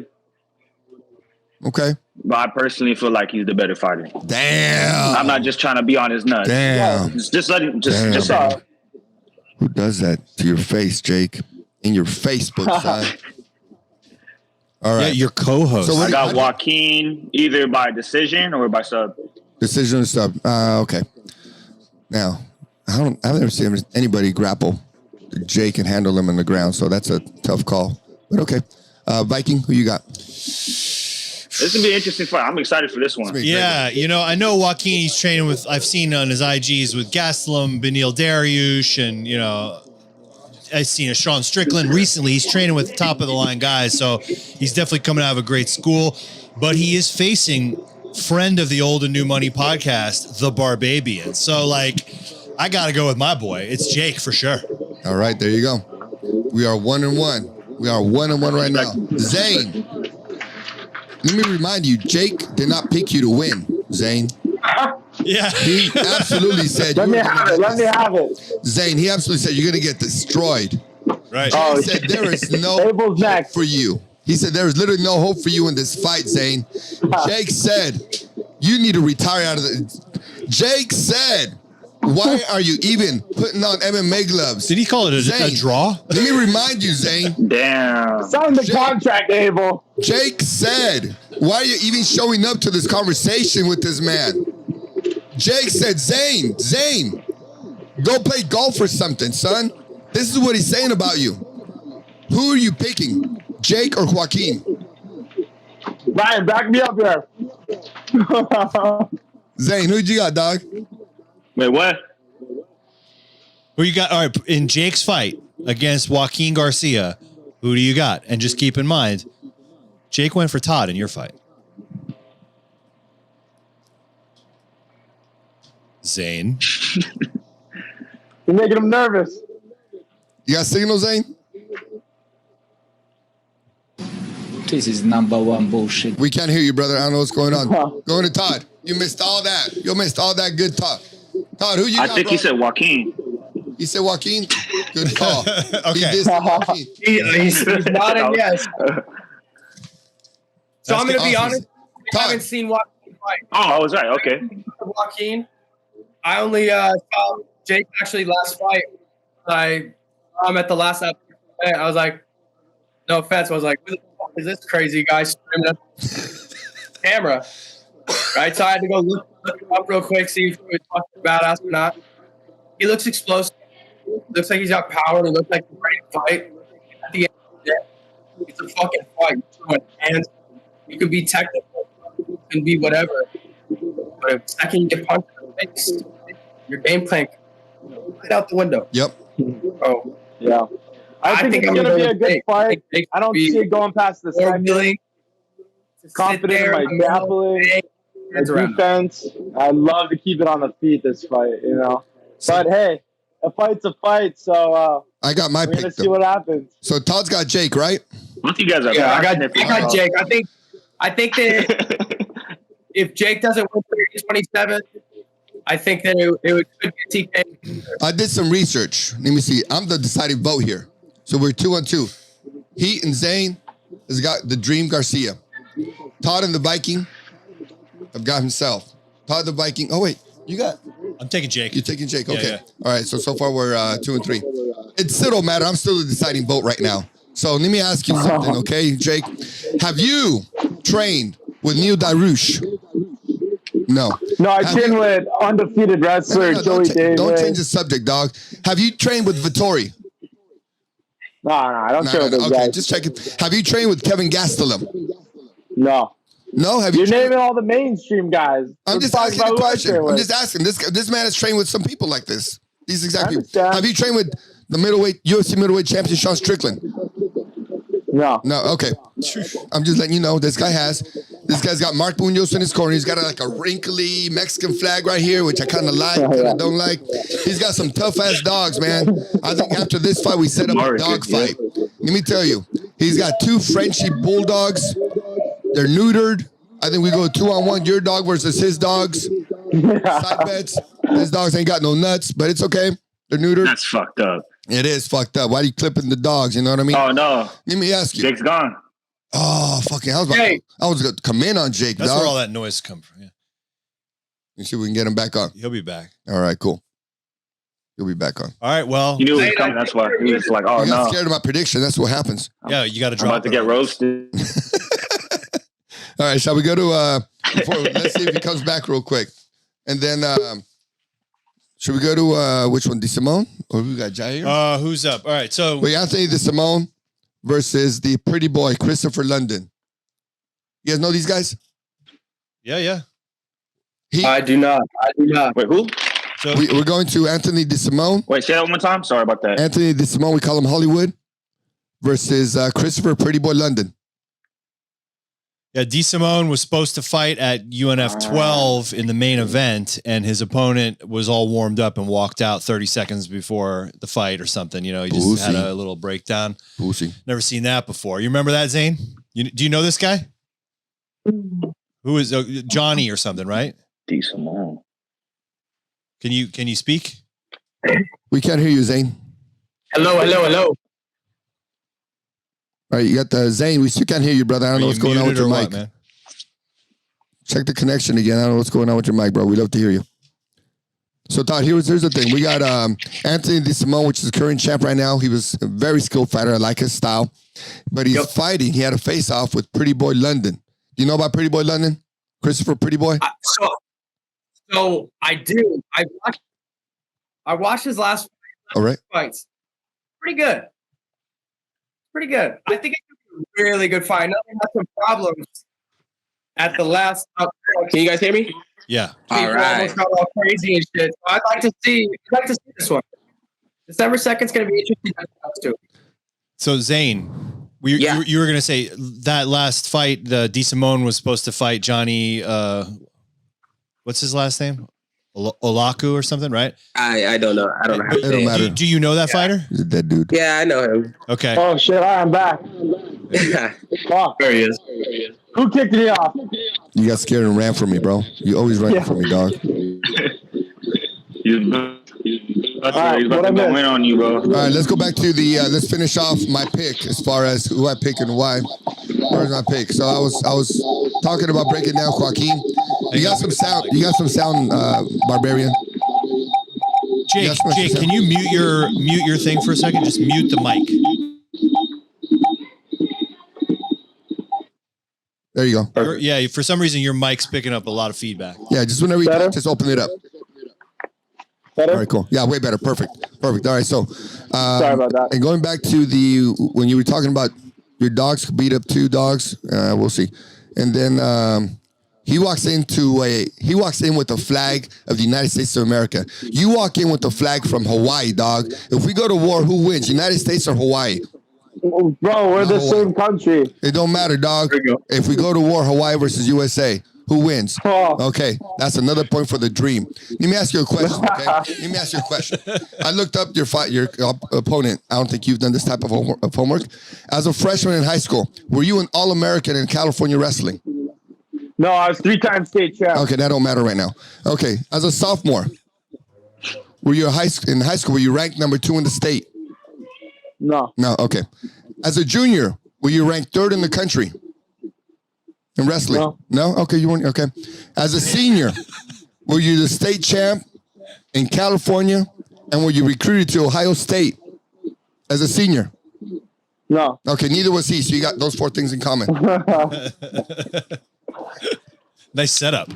Okay. But I personally feel like he's the better fighter. Damn. I'm not just trying to be on his nuts. Damn. Just let him. Just Who does that to your face, Jake? In your Facebook, son. All right. Yeah, your co-host. So I got Joaquin either by decision or by sub. Decision or sub. Okay. Now, I've never seen anybody grapple Jake and handle him on the ground, so that's a tough call. But okay. Viking, who you got? This is going to be an interesting fight. I'm excited for this one. Yeah, I know Joaquin, he's training with, I've seen on his IGs with Gastelum, Benil Dariush, and, I've seen a Sean Strickland recently. He's training with top-of-the-line guys, so he's definitely coming out of a great school. But he is facing friend of the Old and New Money podcast, the Barbabian. So, I got to go with my boy. It's Jake for sure. All right, there you go. We are 1-1. We are 1-1 right now. Zane. Let me remind you, Jake did not pick you to win, Zane. Yeah. He absolutely said... Let me have it. Zane, he absolutely said you're going to get destroyed. Right. He said there is no hope for you. He said there is literally no hope for you in this fight, Zane. Jake said you need to retire out of the... Jake said... Why are you even putting on MMA gloves? Did he call it a draw? Let me remind you, Zane. Damn. Sign the contract, Abel. Jake said, why are you even showing up to this conversation with this man? Jake said, Zane, go play golf or something, son. This is what he's saying about you. Who are you picking, Jake or Joaquin? Ryan, back me up here. Zane, who'd you got, dog? Wait, what? Who you got? All right, in Jake's fight against Joaquin Garcia, who do you got? And just keep in mind, Jake went for Todd in your fight. Zane. You're making him nervous. You got signal, Zane? This is number one bullshit. We can't hear you, brother. I don't know what's going on. Going to Todd. You missed all that. You missed all that good talk. Todd, who you got, I think bro? he said Joaquin. He said Joaquin? Good call. Okay. He did say Joaquin. He's nodding yes. So I'm going to be awesome. honest. I haven't seen Joaquin fight. Oh, I was right. Okay. Joaquin. I only saw Jake actually last fight. I'm at the last episode. I was like, no offense. I was like, who the fuck is this crazy guy screaming at the camera? Right, so I had to go look him up real quick, see if he was fucking badass or not. He looks explosive. Looks like he's got power. He looks like he's ready to fight. At the end of the day, it's a fucking fight. And you can be technical. You can be whatever. But if the second you get punched in the face, your game plan right out the window. Yep. Oh, yeah. I think it's going to be a good fight. I don't see it going past the second. Confident in my grappling, my defense. I'd love to keep it on the feet this fight, But hey, a fight's a fight, so I got my we're pick. gonna see what happens. So Todd's got Jake, right? Both you guys are. Yeah, I got Jake. I think that if Jake doesn't win 27, I think that it would could be TK. I did some research. Let me see. I'm the deciding vote here. So we're 2-2. Heat and Zane has got the Dream Garcia. Todd and the Viking have got himself. Todd the Viking. Oh, wait. You got... I'm taking Jake. You're taking Jake. Okay. Yeah. All right. So far we're 2-3. It still don't matter. I'm still the deciding vote right now. So let me ask you something, okay, Jake? Have you trained with Neil Dariush? No. No, I trained with undefeated wrestler Joey Davis. Don't change the subject, dog. Have you trained with Vittori? No, I don't train with those okay, guys. just check it. Have you trained with Kevin Gastelum? No. No? Have you? You're naming all the mainstream guys. I'm just asking a question. I'm just asking. This man has trained with some people like this. These exact people. Have you trained with the UFC middleweight champion Sean Strickland? No. No. Okay. I'm just letting you know this guy has. This guy's got Mark Munoz in his corner. He's got like a wrinkly Mexican flag right here, which I kind of like, kind of don't like. He's got some tough-ass dogs, man. I think after this fight, we set up a dog fight. Let me tell you, he's got 2 Frenchie bulldogs. They're neutered. I think we go 2-on-1, your dog versus his dogs. Side bets. His dogs ain't got no nuts, but it's okay. They're neutered. That's fucked up. It is fucked up. Why are you clipping the dogs? You know what I mean? Oh, no. Let me ask you. Jake's gone. Oh, fucking. I was going to come in on Jake, That's dog. where all that noise comes from. Yeah. Let's see if we can get him back on. He'll be back. All right, cool. He'll be back on. All right, well. You knew it was coming. That's why he was like, oh, you got no. scared of my prediction. That's what happens. Yeah, you got to drop I'm about to get roasted. All right, shall we go to, let's see if he comes back real quick. And then, should we go to, which one, DeSimone? Or we got Jair? Who's up? All right, so. Wait, Anthony DeSimone versus the pretty boy, Christopher London. You guys know these guys? Yeah. I do not. Wait, who? So we're going to Anthony DeSimone. Wait, say that one more time? Sorry about that. Anthony DeSimone, we call him Hollywood, versus Christopher Pretty Boy London. Yeah, DeSimone was supposed to fight at UNF 12 in the main event, and his opponent was all warmed up and walked out 30 seconds before the fight or something. You know, he just had a little breakdown. Pussy. Never seen that before. You remember that, Zane? Do you know this guy? Who is Johnny or something, right? DeSimone. Can you speak? We can't hear you, Zane. Hello. All right, you got the Zane. We still can't hear you, brother. I don't know what's going on with your mic. Man? Check the connection again. I don't know what's going on with your mic, bro. We'd love to hear you. So, Todd, here's the thing. We got Anthony DeSimone, which is the current champ right now. He was a very skilled fighter. I like his style. But he's fighting. He had a face-off with Pretty Boy London. Do you know about Pretty Boy London? Christopher Pretty Boy? So I do. I watched his last fights. Pretty good. I think it's a really good fight. I know they had some problems at the last. Can you guys hear me? Yeah. People almost got all crazy and shit. So I'd like to see this one. December 2nd is going to be interesting too. So Zane, you were going to say that last fight, the DeSimone was supposed to fight Johnny. What's his last name? Olaku or something, right? I don't know. I don't know. It don't matter. Do you know that fighter? He's a dead dude. Yeah, I know him. Okay. Oh shit! I'm back. Fuck. There he is. Who kicked me off? You got scared and ran from me, bro. You always run from me, dog. That's right. He's about to go in on you, bro. All right, let's go back to the. Let's finish off my pick as far as who I pick and why. Where's my pick? So I was talking about breaking down Joaquin. You got some sound, Barbarian. Jake, can you mute your thing for a second? Just mute the mic. There you go. Yeah, for some reason your mic's picking up a lot of feedback. Yeah, just whenever you talk, just open it up. Better? All right, cool. Yeah, way better. Perfect. All right, so sorry about that. And going back to when you were talking about your dogs beat up 2 dogs, we'll see. And then he walks in with the flag of the United States of America. You walk in with the flag from Hawaii, dog. If we go to war, who wins? United States or Hawaii? Bro, we're the same country. It don't matter, dog. If we go to war, Hawaii versus USA, who wins? Okay, that's another point for the dream. Let me ask you a question, okay? Let me ask you a question. I looked up your opponent. I don't think you've done this type of homework. As a freshman in high school, were you an All-American in California wrestling? No, I was 3-time state champ. Okay, that don't matter right now. Okay, as a sophomore, were you in high school, were you ranked number 2 in the state? No. No, okay. As a junior, were you ranked 3rd in the country in wrestling? No? Okay, you weren't. Okay. As a senior, were you the state champ in California, and were you recruited to Ohio State as a senior? No. Okay, neither was he, so you got those 4 things in common. Nice setup.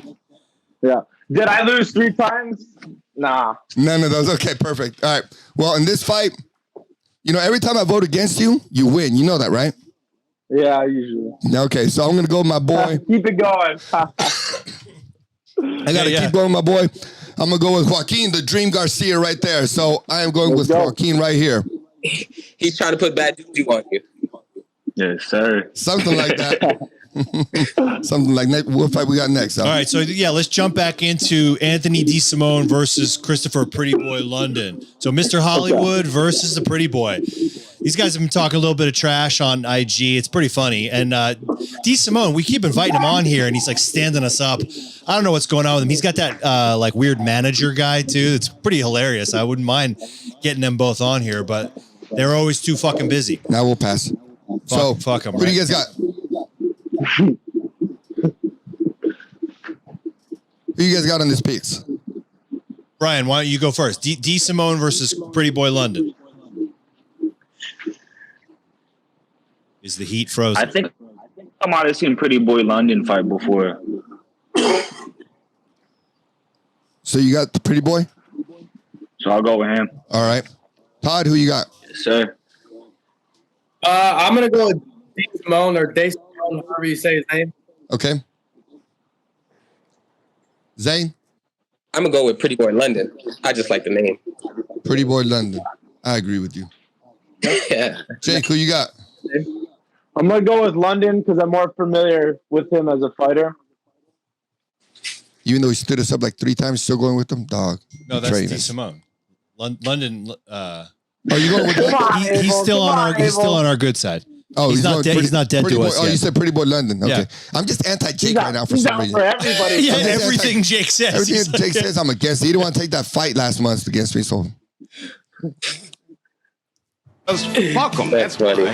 Yeah. Did I lose 3 times? Nah. None of those. Okay, perfect. All right. Well, in this fight, you know, every time I vote against you, you win. You know that, right? Yeah, usually. Okay, so I'm going to go with my boy. Keep it going. I got to keep going with my boy. I'm going to go with Joaquin, the Dream Garcia right there. So I am going with Joaquin right here. He's trying to put bad juju on you. Yes, sir. Something like that. Something like that. What fight we got next? All right, so yeah, let's jump back into Anthony DeSimone versus Christopher Pretty Boy London. So Mr. Hollywood versus the Pretty Boy. These guys have been talking a little bit of trash on IG. It's pretty funny. And DeSimone, we keep inviting him on here, and he's like standing us up. I don't know what's going on with him. He's got that like weird manager guy too. It's pretty hilarious. I wouldn't mind getting them both on here, but they're always too fucking busy. Now we'll pass. Fuck them. What do you guys got? Who you guys got on this picks? Brian, why don't you go first? DeSimone versus Pretty Boy London. Is the heat frozen? I think I might have seen Pretty Boy London fight before. So you got the Pretty Boy? So I'll go with him. All right. Todd, who you got? Yes, sir. I'm going to go with DeSimone or DeSimone, however you say his name. Okay. Zane? I'm going to go with Pretty Boy London. I just like the name. Pretty Boy London. I agree with you. Yeah. Jake, who you got? I'm going to go with London because I'm more familiar with him as a fighter. Even though he stood us up like 3 times, still going with him? Dog. No, that's DeSimone. London. Oh, you going with he's still on our good side. Oh, he's not dead. He's not dead to us. Oh, yet. You said Pretty Boy London. Okay. Yeah. I'm just anti-Jake right now for some reason. For everybody. Yeah, everything Jake says. Everything Jake says, I'm against. He didn't want to take that fight last month against me, so. Fuck him. That's funny.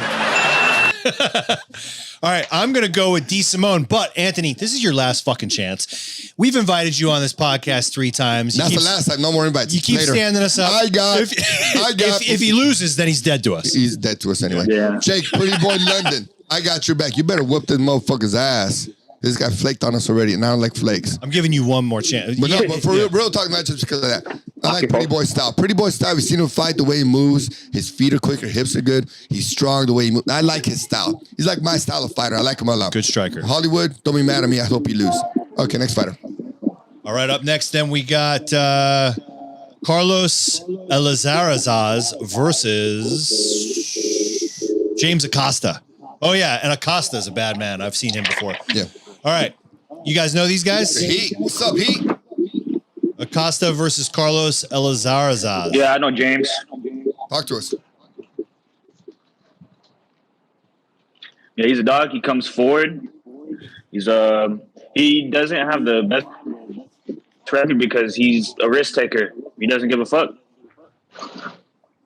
All right, I'm going to go with DeSimone, but Anthony, this is your last fucking chance. We've invited you on this podcast 3 times. That's the last time. No more invites. You keep standing us up. If he loses, then he's dead to us. He's dead to us anyway. Yeah. Jake, Pretty Boy London, I got your back. You better whoop this motherfucker's ass. This guy flaked on us already, and I don't like flakes. I'm giving you one more chance. But no, but for real talk, not just because of that. I like Pretty Boy style. Pretty Boy style, we've seen him fight the way he moves. His feet are quicker, hips are good. He's strong the way he moves. I like his style. He's like my style of fighter. I like him a lot. Good striker. Hollywood, don't be mad at me. I hope you lose. Okay, next fighter. All right, up next, then we got Carlos Elizarazaz versus James Acosta. Oh, yeah, and Acosta's a bad man. I've seen him before. Yeah. All right. You guys know these guys? Heat. What's up, Heat? Acosta versus Carlos Elizarazaz. Yeah, I know James. Talk to us. Yeah, he's a dog. He comes forward. He's he doesn't have the best record because he's a risk taker. He doesn't give a fuck.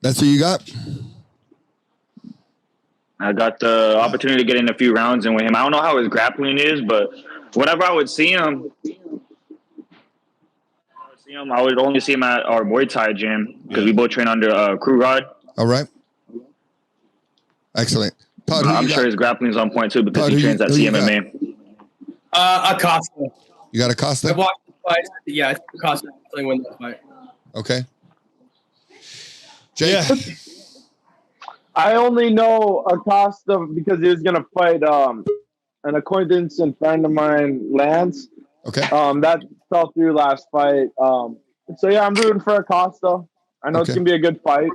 That's who you got? I got the opportunity to get in a few rounds in with him. I don't know how his grappling is, but whenever I would see him, I would only see him at our Muay Thai gym because we both train under Crew Rod. All right. Excellent. Todd, I'm sure his grappling is on point too because he trains at CMMA. Acosta. You got Acosta? I watched the fight. Yeah, I think Acosta definitely win that fight. Okay. Jake? Yeah. I only know Acosta because he was going to fight an acquaintance and friend of mine, Lance. Okay. That fell through last fight. So, yeah, I'm rooting for Acosta. I know it's going to be a good fight.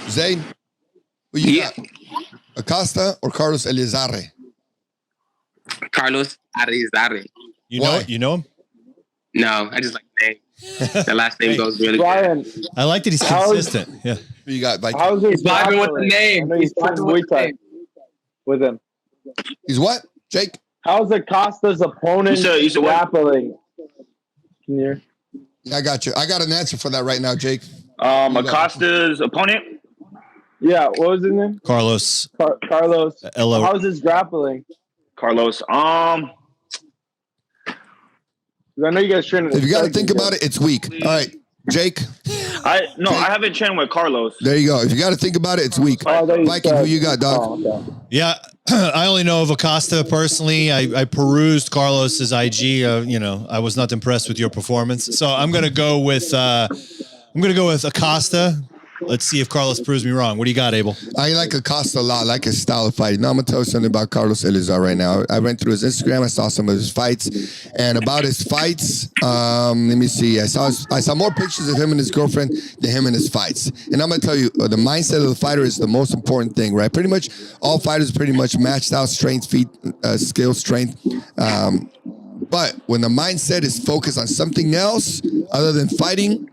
Zane, who you got? Acosta or Carlos Elizarre? Carlos Elizarre. You know him? No, I just like the name. The last name goes really Brian, good. I like that he's consistent. Yeah. Who you got? How's his vibing with the name. I know he's trying Muay Thai with him. He's what? Jake? How's Acosta's opponent grappling? Can you hear? I got you. I got an answer for that right now, Jake. Acosta's opponent? Yeah, what was his name? Carlos. Carlos. How's his grappling? Carlos. I know you guys train. If you got to think about it, it's weak. All right, Jake. I haven't trained with Carlos. There you go. If you got to think about it, it's weak. Viking, who you got, dog? Okay. Yeah, I only know of Acosta personally. I perused Carlos's IG. I was not impressed with your performance, so I'm gonna go with Acosta. Let's see if Carlos proves me wrong. What do you got, Abel? I like Acosta a lot. I like his style of fighting. Now I'm gonna tell you something about Carlos Elizar right now. I went through his Instagram. I saw some of his fights, and about his fights, let me see. I saw more pictures of him and his girlfriend than him and his fights. And I'm gonna tell you, the mindset of the fighter is the most important thing, right? Pretty much all fighters pretty much matched out strength, feet, skill, strength. But when the mindset is focused on something else other than fighting,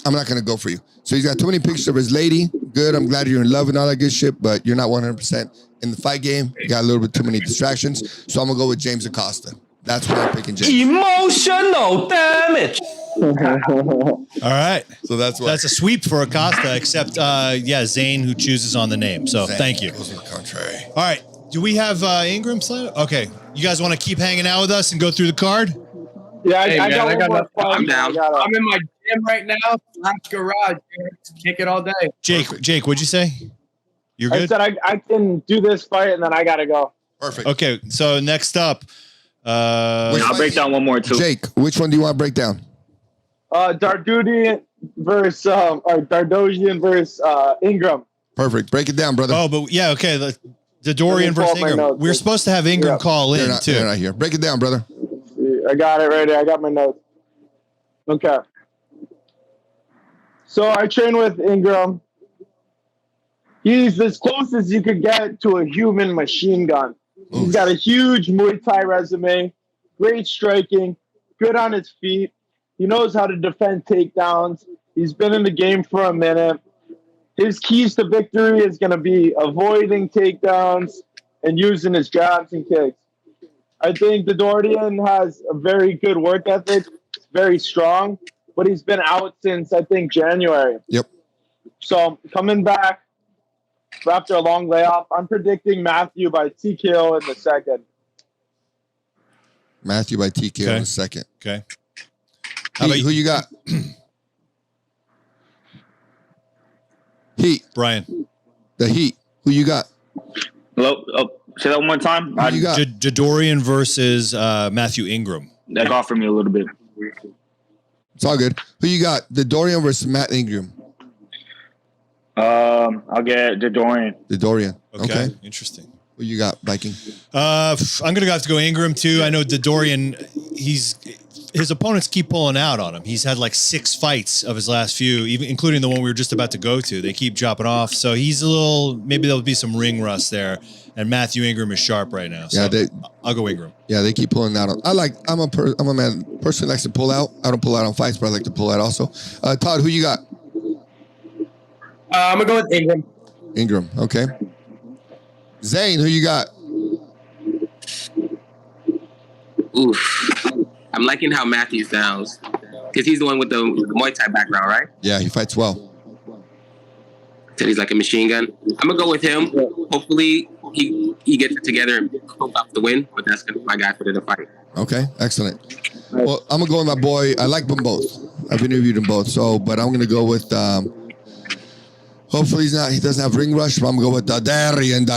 I'm not going to go for you. So he's got too many pictures of his lady. Good. I'm glad you're in love and all that good shit, but you're not 100% in the fight game. You got a little bit too many distractions. So I'm going to go with James Acosta. That's why I'm picking James. Emotional damage. All right. So that's why. That's a sweep for Acosta, except, Zane who chooses on the name. So Zane thank you. Goes to the contrary. All right. Do we have Ingram slide? Okay. You guys want to keep hanging out with us and go through the card? Yeah, I got one more. I'm down. I'm in my gym right now. Last garage. Kick it all day. Jake, what'd you say? You're good? I said I can do this fight and then I gotta go. Perfect. Okay, so next up. I'll break down one more too. Jake, which one do you want to break down? Dardodian versus Dardosian versus Ingram. Perfect. Break it down, brother. Oh, but yeah, okay. The Dorian versus Ingram. We're supposed to have Ingram call in too. They're not here. Break it down, brother. I got it right here. I got my notes. Okay. So I train with Ingram. He's as close as you could get to a human machine gun. He's got a huge Muay Thai resume, great striking, good on his feet. He knows how to defend takedowns. He's been in the game for a minute. His keys to victory is going to be avoiding takedowns and using his jabs and kicks. I think the Dorian has a very good work ethic. It's very strong, but he's been out since, I think, January. Yep. So coming back after a long layoff, I'm predicting Matthew by TKO in the second. Matthew by TKO in the second. Okay. Who you got? Heat. Brian. The Heat. Who you got? Hello? Oh, say that one more time. Who you got? Dorian versus Matthew Ingram. That got for me a little bit. It's all good. Who you got? The Dorian versus Matt Ingram. I'll get Dorian. The Dorian. Okay. Interesting. Who you got, Viking? I'm gonna have to go Ingram too. I know Dorian. His opponents keep pulling out on him. He's had like 6 fights of his last few, even including the one we were just about to go to. They keep dropping off, so he's a little. Maybe there'll be some ring rust there. And Matthew Ingram is sharp right now. So Yeah, I'll go Ingram. Yeah, they keep pulling out. I'm a man personally likes to pull out. I don't pull out on fights, but I like to pull out also. Todd, who you got? I'm gonna go with Ingram. Ingram. Okay. Zane, who you got? Oof. I'm liking how Matthew sounds because he's the one with the Muay Thai background, right? Yeah, he fights well. So he's like a machine gun. I'm gonna go with him. Hopefully he gets it together and pulls off the win. But that's gonna be my guy for the fight. Okay, excellent. Well, I'm gonna go with my boy. I like them both. I've interviewed them both. But I'm gonna go with. Hopefully he doesn't have ring rush. But I'm gonna go with Dadarian.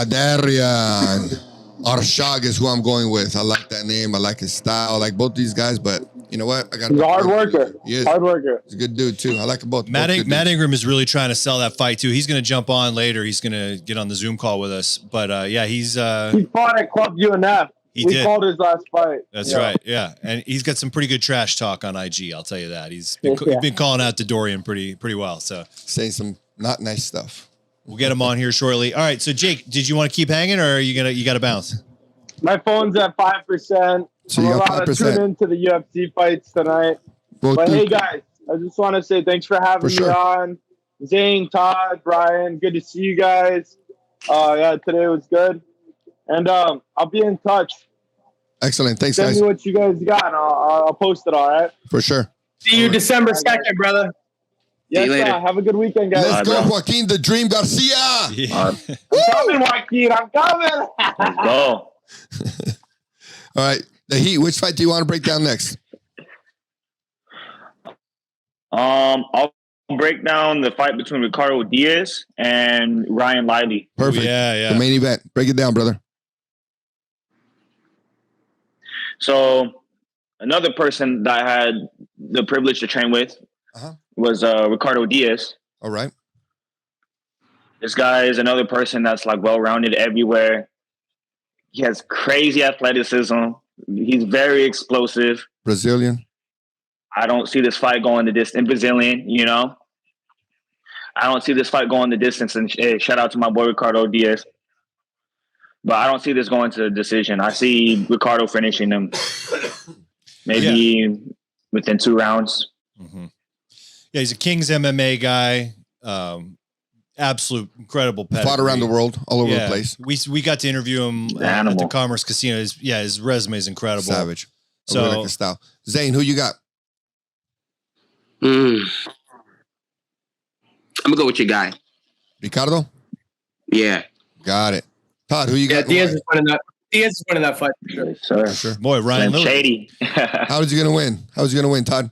Arshag is who I'm going with. I like that name. I like his style. I like both these guys, but you know what? He's a hard worker. He is. Hard worker. He's a good dude too. I like them both. Matt Ingram is really trying to sell that fight too. He's going to jump on later. He's going to get on the Zoom call with us. But yeah, he fought at Club UNF. We called his last fight. That's right. Yeah, and he's got some pretty good trash talk on IG. I'll tell you that. He's been calling out to Dorian pretty well. So saying some not nice stuff. We'll get him on here shortly. All right. So Jake, did you want to keep hanging, or are you got to bounce? My phone's at 5%. So you I'm got allowed to 5%. tune into the UFC fights tonight. But hey, guys, I just want to say thanks for having me on. Zane, Todd, Brian, good to see you guys. Yeah, today was good. And I'll be in touch. Excellent. Thanks, Send guys. me what you guys got, and I'll post it, all right? For sure. See you December 2nd, brother. Yes, sir. Have a good weekend, guys. Let's go, Joaquin the Dream Garcia. I'm coming, Joaquin. I'm coming. Let's go. All right. The Heat, which fight do you want to break down next? I'll break down the fight between Ricardo Diaz and Ryan Lively. Perfect. Yeah. The main event. Break it down, brother. So another person that I had the privilege to train with was Ricardo Diaz. All right. This guy is another person that's like well-rounded everywhere. He has crazy athleticism. He's very explosive. Brazilian. I don't see this fight going the distance. Brazilian, you know. I don't see this fight going the distance. And shout out to my boy Ricardo Diaz. But I don't see this going to a decision. I see Ricardo finishing him maybe within 2 rounds. Mm-hmm. Yeah, he's a King's MMA guy. Absolute incredible pedigree. Fought around the world, all over the place. We got to interview him at the Commerce Casino. His resume is incredible. Savage. So, really like his style. Zane, who you got? I'm gonna go with your guy, Ricardo. Yeah, got it. Todd, who you got? Diaz is winning that. Diaz is winning that fight. For sure. Boy, Ryan Lewis. Shady. How is he gonna win? How's he gonna win, Todd?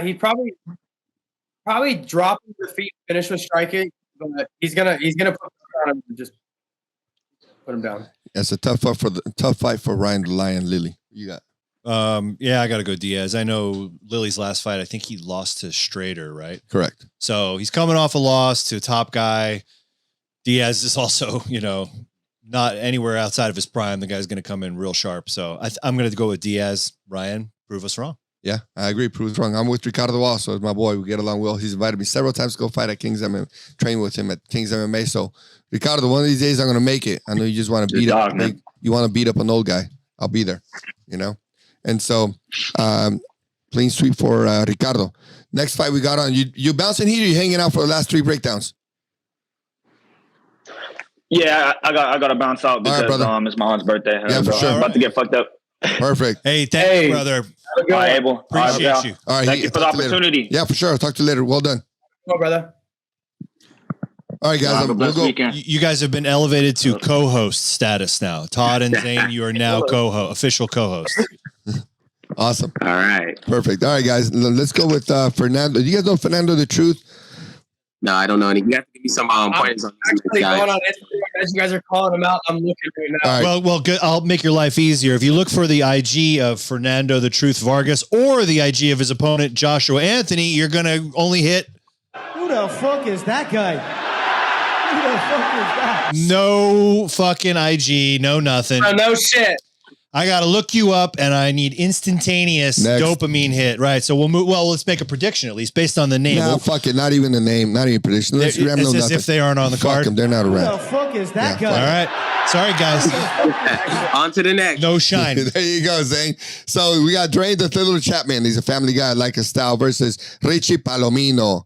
He probably drop his defeat, finish with striking, but he's gonna put him on him and just put him down. That's a tough fight for Ryan the Lion Lilly. You got. I got to go Diaz. I know Lily's last fight. I think he lost to Strader, right? Correct. So he's coming off a loss to a top guy. Diaz is also, not anywhere outside of his prime. The guy's going to come in real sharp. So I'm going to go with Diaz. Ryan, prove us wrong. Yeah, I agree. Prove us wrong. I'm with Ricardo also. It's my boy. We get along well. He's invited me several times to go fight at King's MMA, train with him at King's MMA. So, Ricardo, one of these days I'm going to make it. I know you just want to beat up. You want to beat up an old guy. I'll be there, And so, clean sweep for Ricardo. Next fight we got on. You bouncing heat or you hanging out for the last 3 breakdowns? Yeah, I got to bounce out because it's my aunt's birthday. Yeah, for sure. I'm about to get fucked up. Perfect. Hey, thank you, brother. All right, Abel. Appreciate you. All right, Thank you for the opportunity. Yeah, for sure. I'll talk to you later. Well done. Go, brother. All right, guys. We'll go. You guys have been elevated to co-host status now. Todd and Zane, you are now official co-hosts. Awesome. All right. Perfect. All right, guys. Let's go with Fernando. You guys know Fernando the Truth? No, I don't know any. You have to give me some pointers on this guy. Going on Instagram as you guys are calling him out. I'm looking right now. Right. Well, good. I'll make your life easier. If you look for the IG of Fernando the Truth Vargas or the IG of his opponent Joshua Anthony, you're gonna only hit. Who the fuck is that guy? Who the fuck is that? No fucking IG. No nothing. No shit. I got to look you up, and I need instantaneous dopamine hit. Right. So we'll move. Well, let's make a prediction at least based on the name. No, fuck it. Not even the name. Not even prediction. It's as if they aren't on the card. Fuck them. They're not around. Who the fuck is that guy? All right. Sorry, guys. On to the next. No shine. There you go, Zane. So we got Dre the Little Chapman. He's a family guy. I like his style versus Richie Palomino.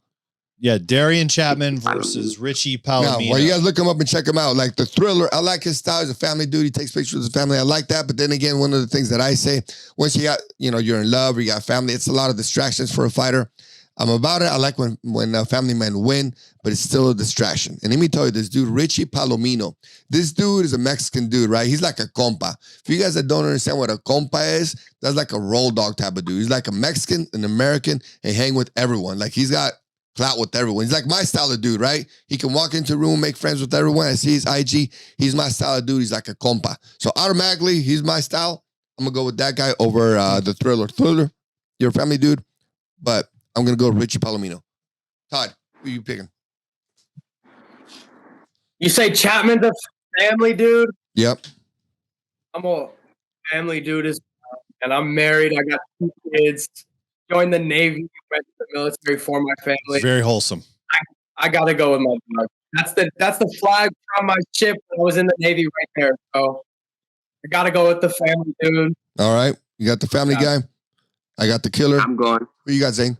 Yeah, Darian Chapman versus Richie Palomino. Now, well, you guys look him up and check him out. Like the Thriller, I like his style. He's a family dude. He takes pictures of his family. I like that. But then again, one of the things that I say, once you got, you're in love or you got family, it's a lot of distractions for a fighter. I'm about it. I like when family men win, but it's still a distraction. And let me tell you, this dude, Richie Palomino, this dude is a Mexican dude, right? He's like a compa. For you guys that don't understand what a compa is, that's like a roll dog type of dude. He's like a Mexican, an American, and hang with everyone. Like he's got clout with everyone. He's like my style of dude, right? He can walk into a room, make friends with everyone. I see his IG. He's my style of dude. He's like a compa. So automatically, he's my style. I'm going to go with that guy over the Thriller. Thriller, you're a family dude, but I'm going to go with Richie Palomino. Todd, who are you picking? You say Chapman's a family dude? Yep. I'm a family dude as well, and I'm married. I got 2 kids. Joined the Navy, went to the military for my family. Very wholesome. I got to go with my dog. That's the flag from my ship when I was in the Navy right there. So I got to go with the family dude. All right. You got the family guy. I got the killer. I'm going. Who you got, Zane?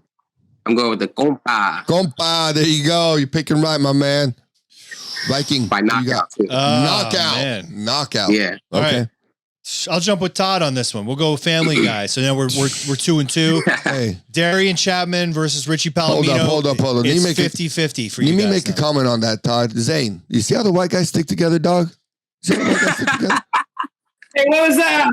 I'm going with the compa. Compa. There you go. You're picking right, my man. Viking. By knockout. Knockout. Man. Knockout. Yeah. All Okay. right. I'll jump with Todd on this one. We'll go family guy. So now we're 2-2. Hey. Darian Chapman versus Richie Palomino. Hold up. It's 50-50 for you guys. Let me make a comment on that, Todd. Zane, you see how the white guys stick together, dog? See how the white guys stick together? Hey, what was that?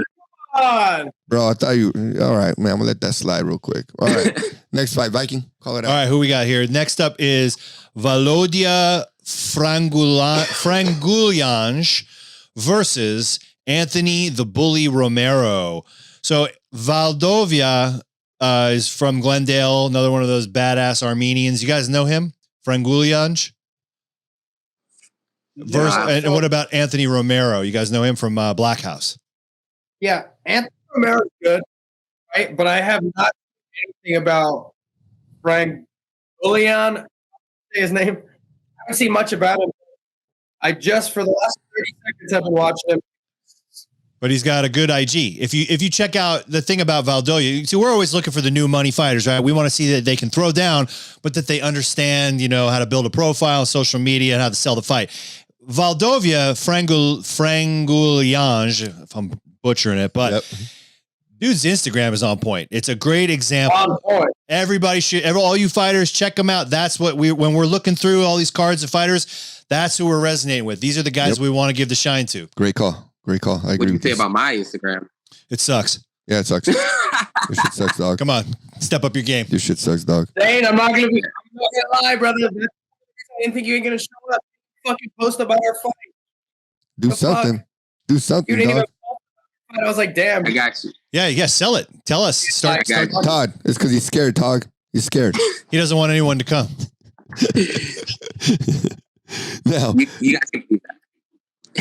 Come on. Bro, I thought you... All right, man. I'm going to let that slide real quick. All right. Next fight, Viking. Call it out. All right, who we got here? Next up is Volodya Frangulyanj versus Anthony the Bully Romero. So Valdovia is from Glendale. Another one of those badass Armenians. You guys know him? Frangulyanj? And what about Anthony Romero? You guys know him from Black House? Yeah, Anthony Romero's good, right? But I have not anything about Frank Julian. Say his name. I haven't seen much about him. I just for the last 30 seconds have been watching him. But he's got a good IG. If you check out the thing about Valdoya, see, we're always looking for the new money fighters, right? We want to see that they can throw down, but that they understand, how to build a profile, social media, and how to sell the fight. Valdovia Frangulyanj, if I'm butchering it, but dude's Instagram is on point. It's a great example. On point. Everybody should, all you fighters, check them out. That's what when we're looking through all these cards of fighters, that's who we're resonating with. These are the guys we want to give the shine to. Great call. Great call. I agree. What do you say about my Instagram? It sucks. Yeah, it sucks. Your shit sucks, dog. Come on, step up your game. Your shit sucks, dog. Zane, I'm not gonna lie, brother. I didn't think you ain't gonna show up. Fucking post about our fight. Do something. Do something, You didn't dog. even post about it. I was like, damn. I got you. Yeah, sell it. Tell us. Start. Todd, it's because he's scared, dog. He's scared. He doesn't want anyone to come. Now, you guys can do that.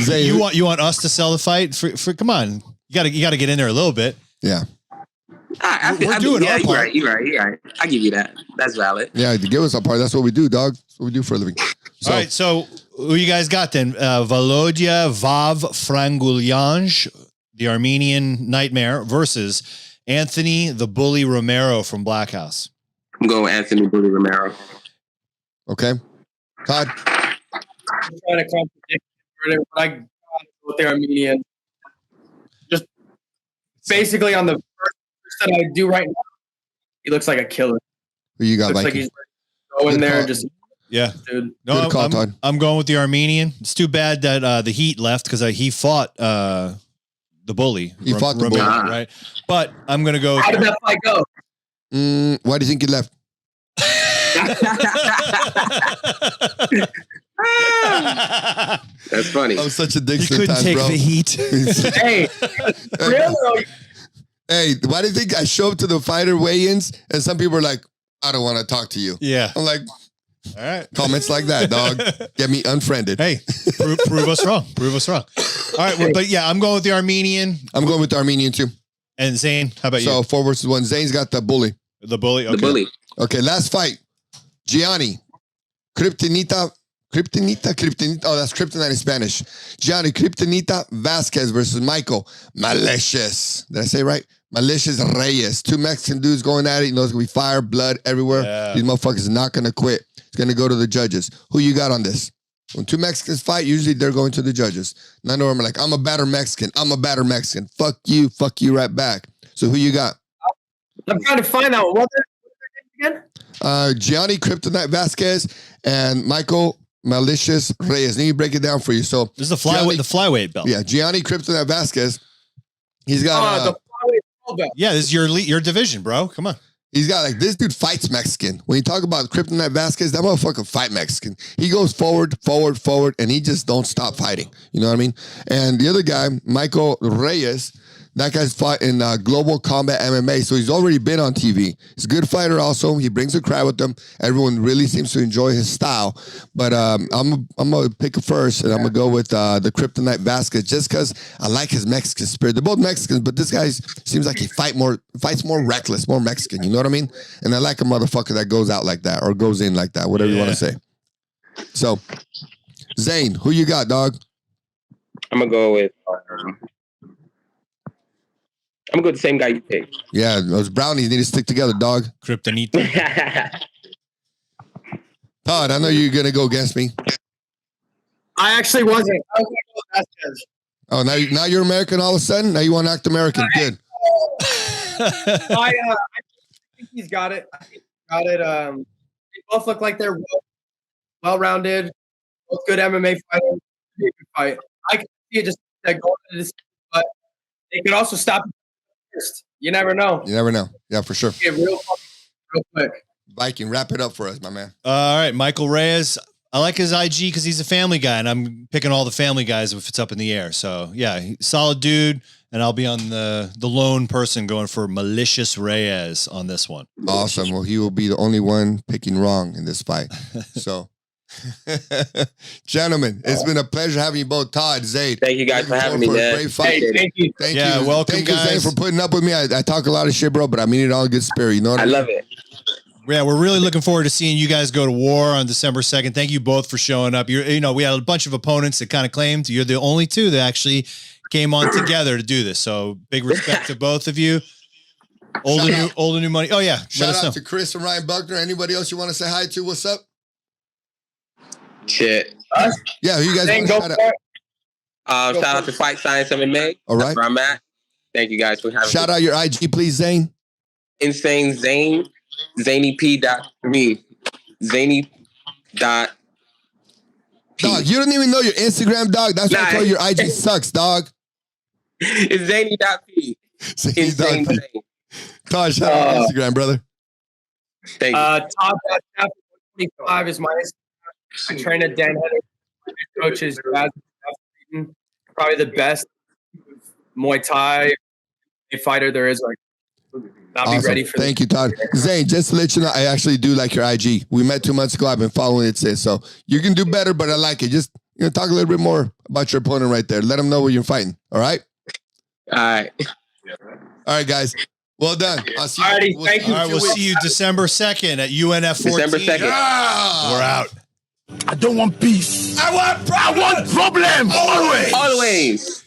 Zay, you want us to sell the fight? For come on, you got to get in there a little bit. Yeah. We're doing our part. You're right. I give you that. That's valid. Yeah, to give us our part. That's what we do, dog. That's what we do for a living. So, all right, so who you guys got then? Volodya Vav Frangulyanj, the Armenian Nightmare, versus Anthony the Bully Romero from Black House. I'm going with Anthony Bully Romero. Okay. Todd? I'm trying to contradict but I got with the Armenian. Just basically on the first that I do right now, he looks like a killer. Who you got, looks Mikey? like he's going there and just dude. No, Good call, Todd. I'm going with the Armenian. It's too bad that the Heat left because he fought the Bully. He fought the Bully, right? But I'm gonna go. How did that fight go? Why do you think he left? That's funny. I'm such a dick He couldn't sometimes, take bro. the heat. Hey, really? Hey, why do you think I show up to the fighter weigh-ins and some people are like, I don't want to talk to you? Yeah. I'm like, all right. Comments like that, dog. Get me unfriended. Hey, prove us wrong. Prove us wrong. All right, well, but yeah, I'm going with the Armenian. I'm going with the Armenian too. And Zane, how about you? So 4 versus 1. Zane's got the Bully. The Bully. Okay. The Bully. Okay, last fight. Gianni. Kryptonita. Oh, that's Kryptonite in Spanish. Gianni Kryptonita Vasquez versus Michael Malicious. Did I say it right? Malicious Reyes. 2 Mexican dudes going at it. You know, it's going to be fire, blood everywhere. Yeah. These motherfuckers are not going to quit. It's going to go to the judges. Who you got on this? When 2 Mexicans fight, usually they're going to the judges. None of them are like, I'm a better Mexican. Fuck you right back. So who you got? I'm trying to find out. What's their name again? Gianni Kryptonite Vasquez and Michael Malicious Reyes. Let me break it down for you. So this is the flyweight belt. Yeah, Gianni Kryptonite Vasquez. He's got the flyweight belt. Yeah, this is your division, bro. Come on. He's got this dude fights Mexican. When you talk about Kryptonite Vasquez, that motherfucker fight Mexican. He goes forward, and he just don't stop fighting. You know what I mean? And the other guy, Michael Reyes, that guy's fought in Global Combat MMA, so he's already been on TV. He's a good fighter also. He brings a crowd with him. Everyone really seems to enjoy his style. But I'm going to pick a first, and I'm going to go with the Kryptonite Vasquez just because I like his Mexican spirit. They're both Mexicans, but this guy seems like he fights more reckless, more Mexican. You know what I mean? And I like a motherfucker that goes out like that or goes in like that, whatever you want to say. So, Zane, who you got, dog? I'm going to go with... I'm going to go with the same guy you picked. Yeah, those brownies need to stick together, dog. Kryptonite. Todd, I know you're going to go against me. I actually wasn't. I was going to go with Vasquez. Oh, now you're American all of a sudden? Now you want to act American? Good. I think he's got it. They both look like they're well-rounded, both good MMA fighters. Fight. I can see it just going into this, but they could also stop it first. You never know. Yeah, for sure. Get real quick. Viking, wrap it up for us, my man. All right, Michael Reyes. I like his IG because he's a family guy, and I'm picking all the family guys if it's up in the air. So, yeah, solid dude. and I'll be on the lone person going for Malicious Reyes on this one. Awesome. Well, he will be the only one picking wrong in this fight. So, gentlemen, it's been a pleasure having you both. Todd, Zayd. Thank you guys for having me, man. Great fight. Hey, thank you. Thank Yeah, you. welcome, Thank you, guys. Zayd, for putting up with me. I talk a lot of shit, bro, but I mean it all in good spirit. You know what I mean? love it. Yeah, we're really looking forward to seeing you guys go to war on December 2nd. Thank you both for showing up. We had a bunch of opponents that kind of claimed you're the only two that actually came on together to do this. So big respect to both of you. Old and new money. Oh yeah. Shout out to Chris and Ryan Buckner. Anybody else you want to say hi to? What's up? Shit. Yeah, you guys want to shout out? Shout out to Fight Science MMA. All right. That's where I'm at. Thank you guys for having me. Shout out your IG, please, Zane. Insane Zane. ZanyP.3. Zany. Dog, you don't even know your Instagram, dog. That's why I call your IG sucks, dog. It's Zany.P. Insane Zane. Todd, shout out on Instagram, brother. Thank you. Todd.25 is my Instagram. I train at Dan Head. Coach is probably the best Muay Thai fighter there is. Like, I'll be ready for Thank you, Todd. Zane, just to let you know, I actually do like your IG. We met 2 months ago. I've been following it since. So you can do better, but I like it. Just talk a little bit more about your opponent right there. Let them know what you're fighting. All right? All right. All right, guys. Well done. I'll see you. Thank you. All right, we'll see you December 2nd at UNF 14. December 2nd. Yeah! We're out. I don't want peace. I want problem. Always. Always.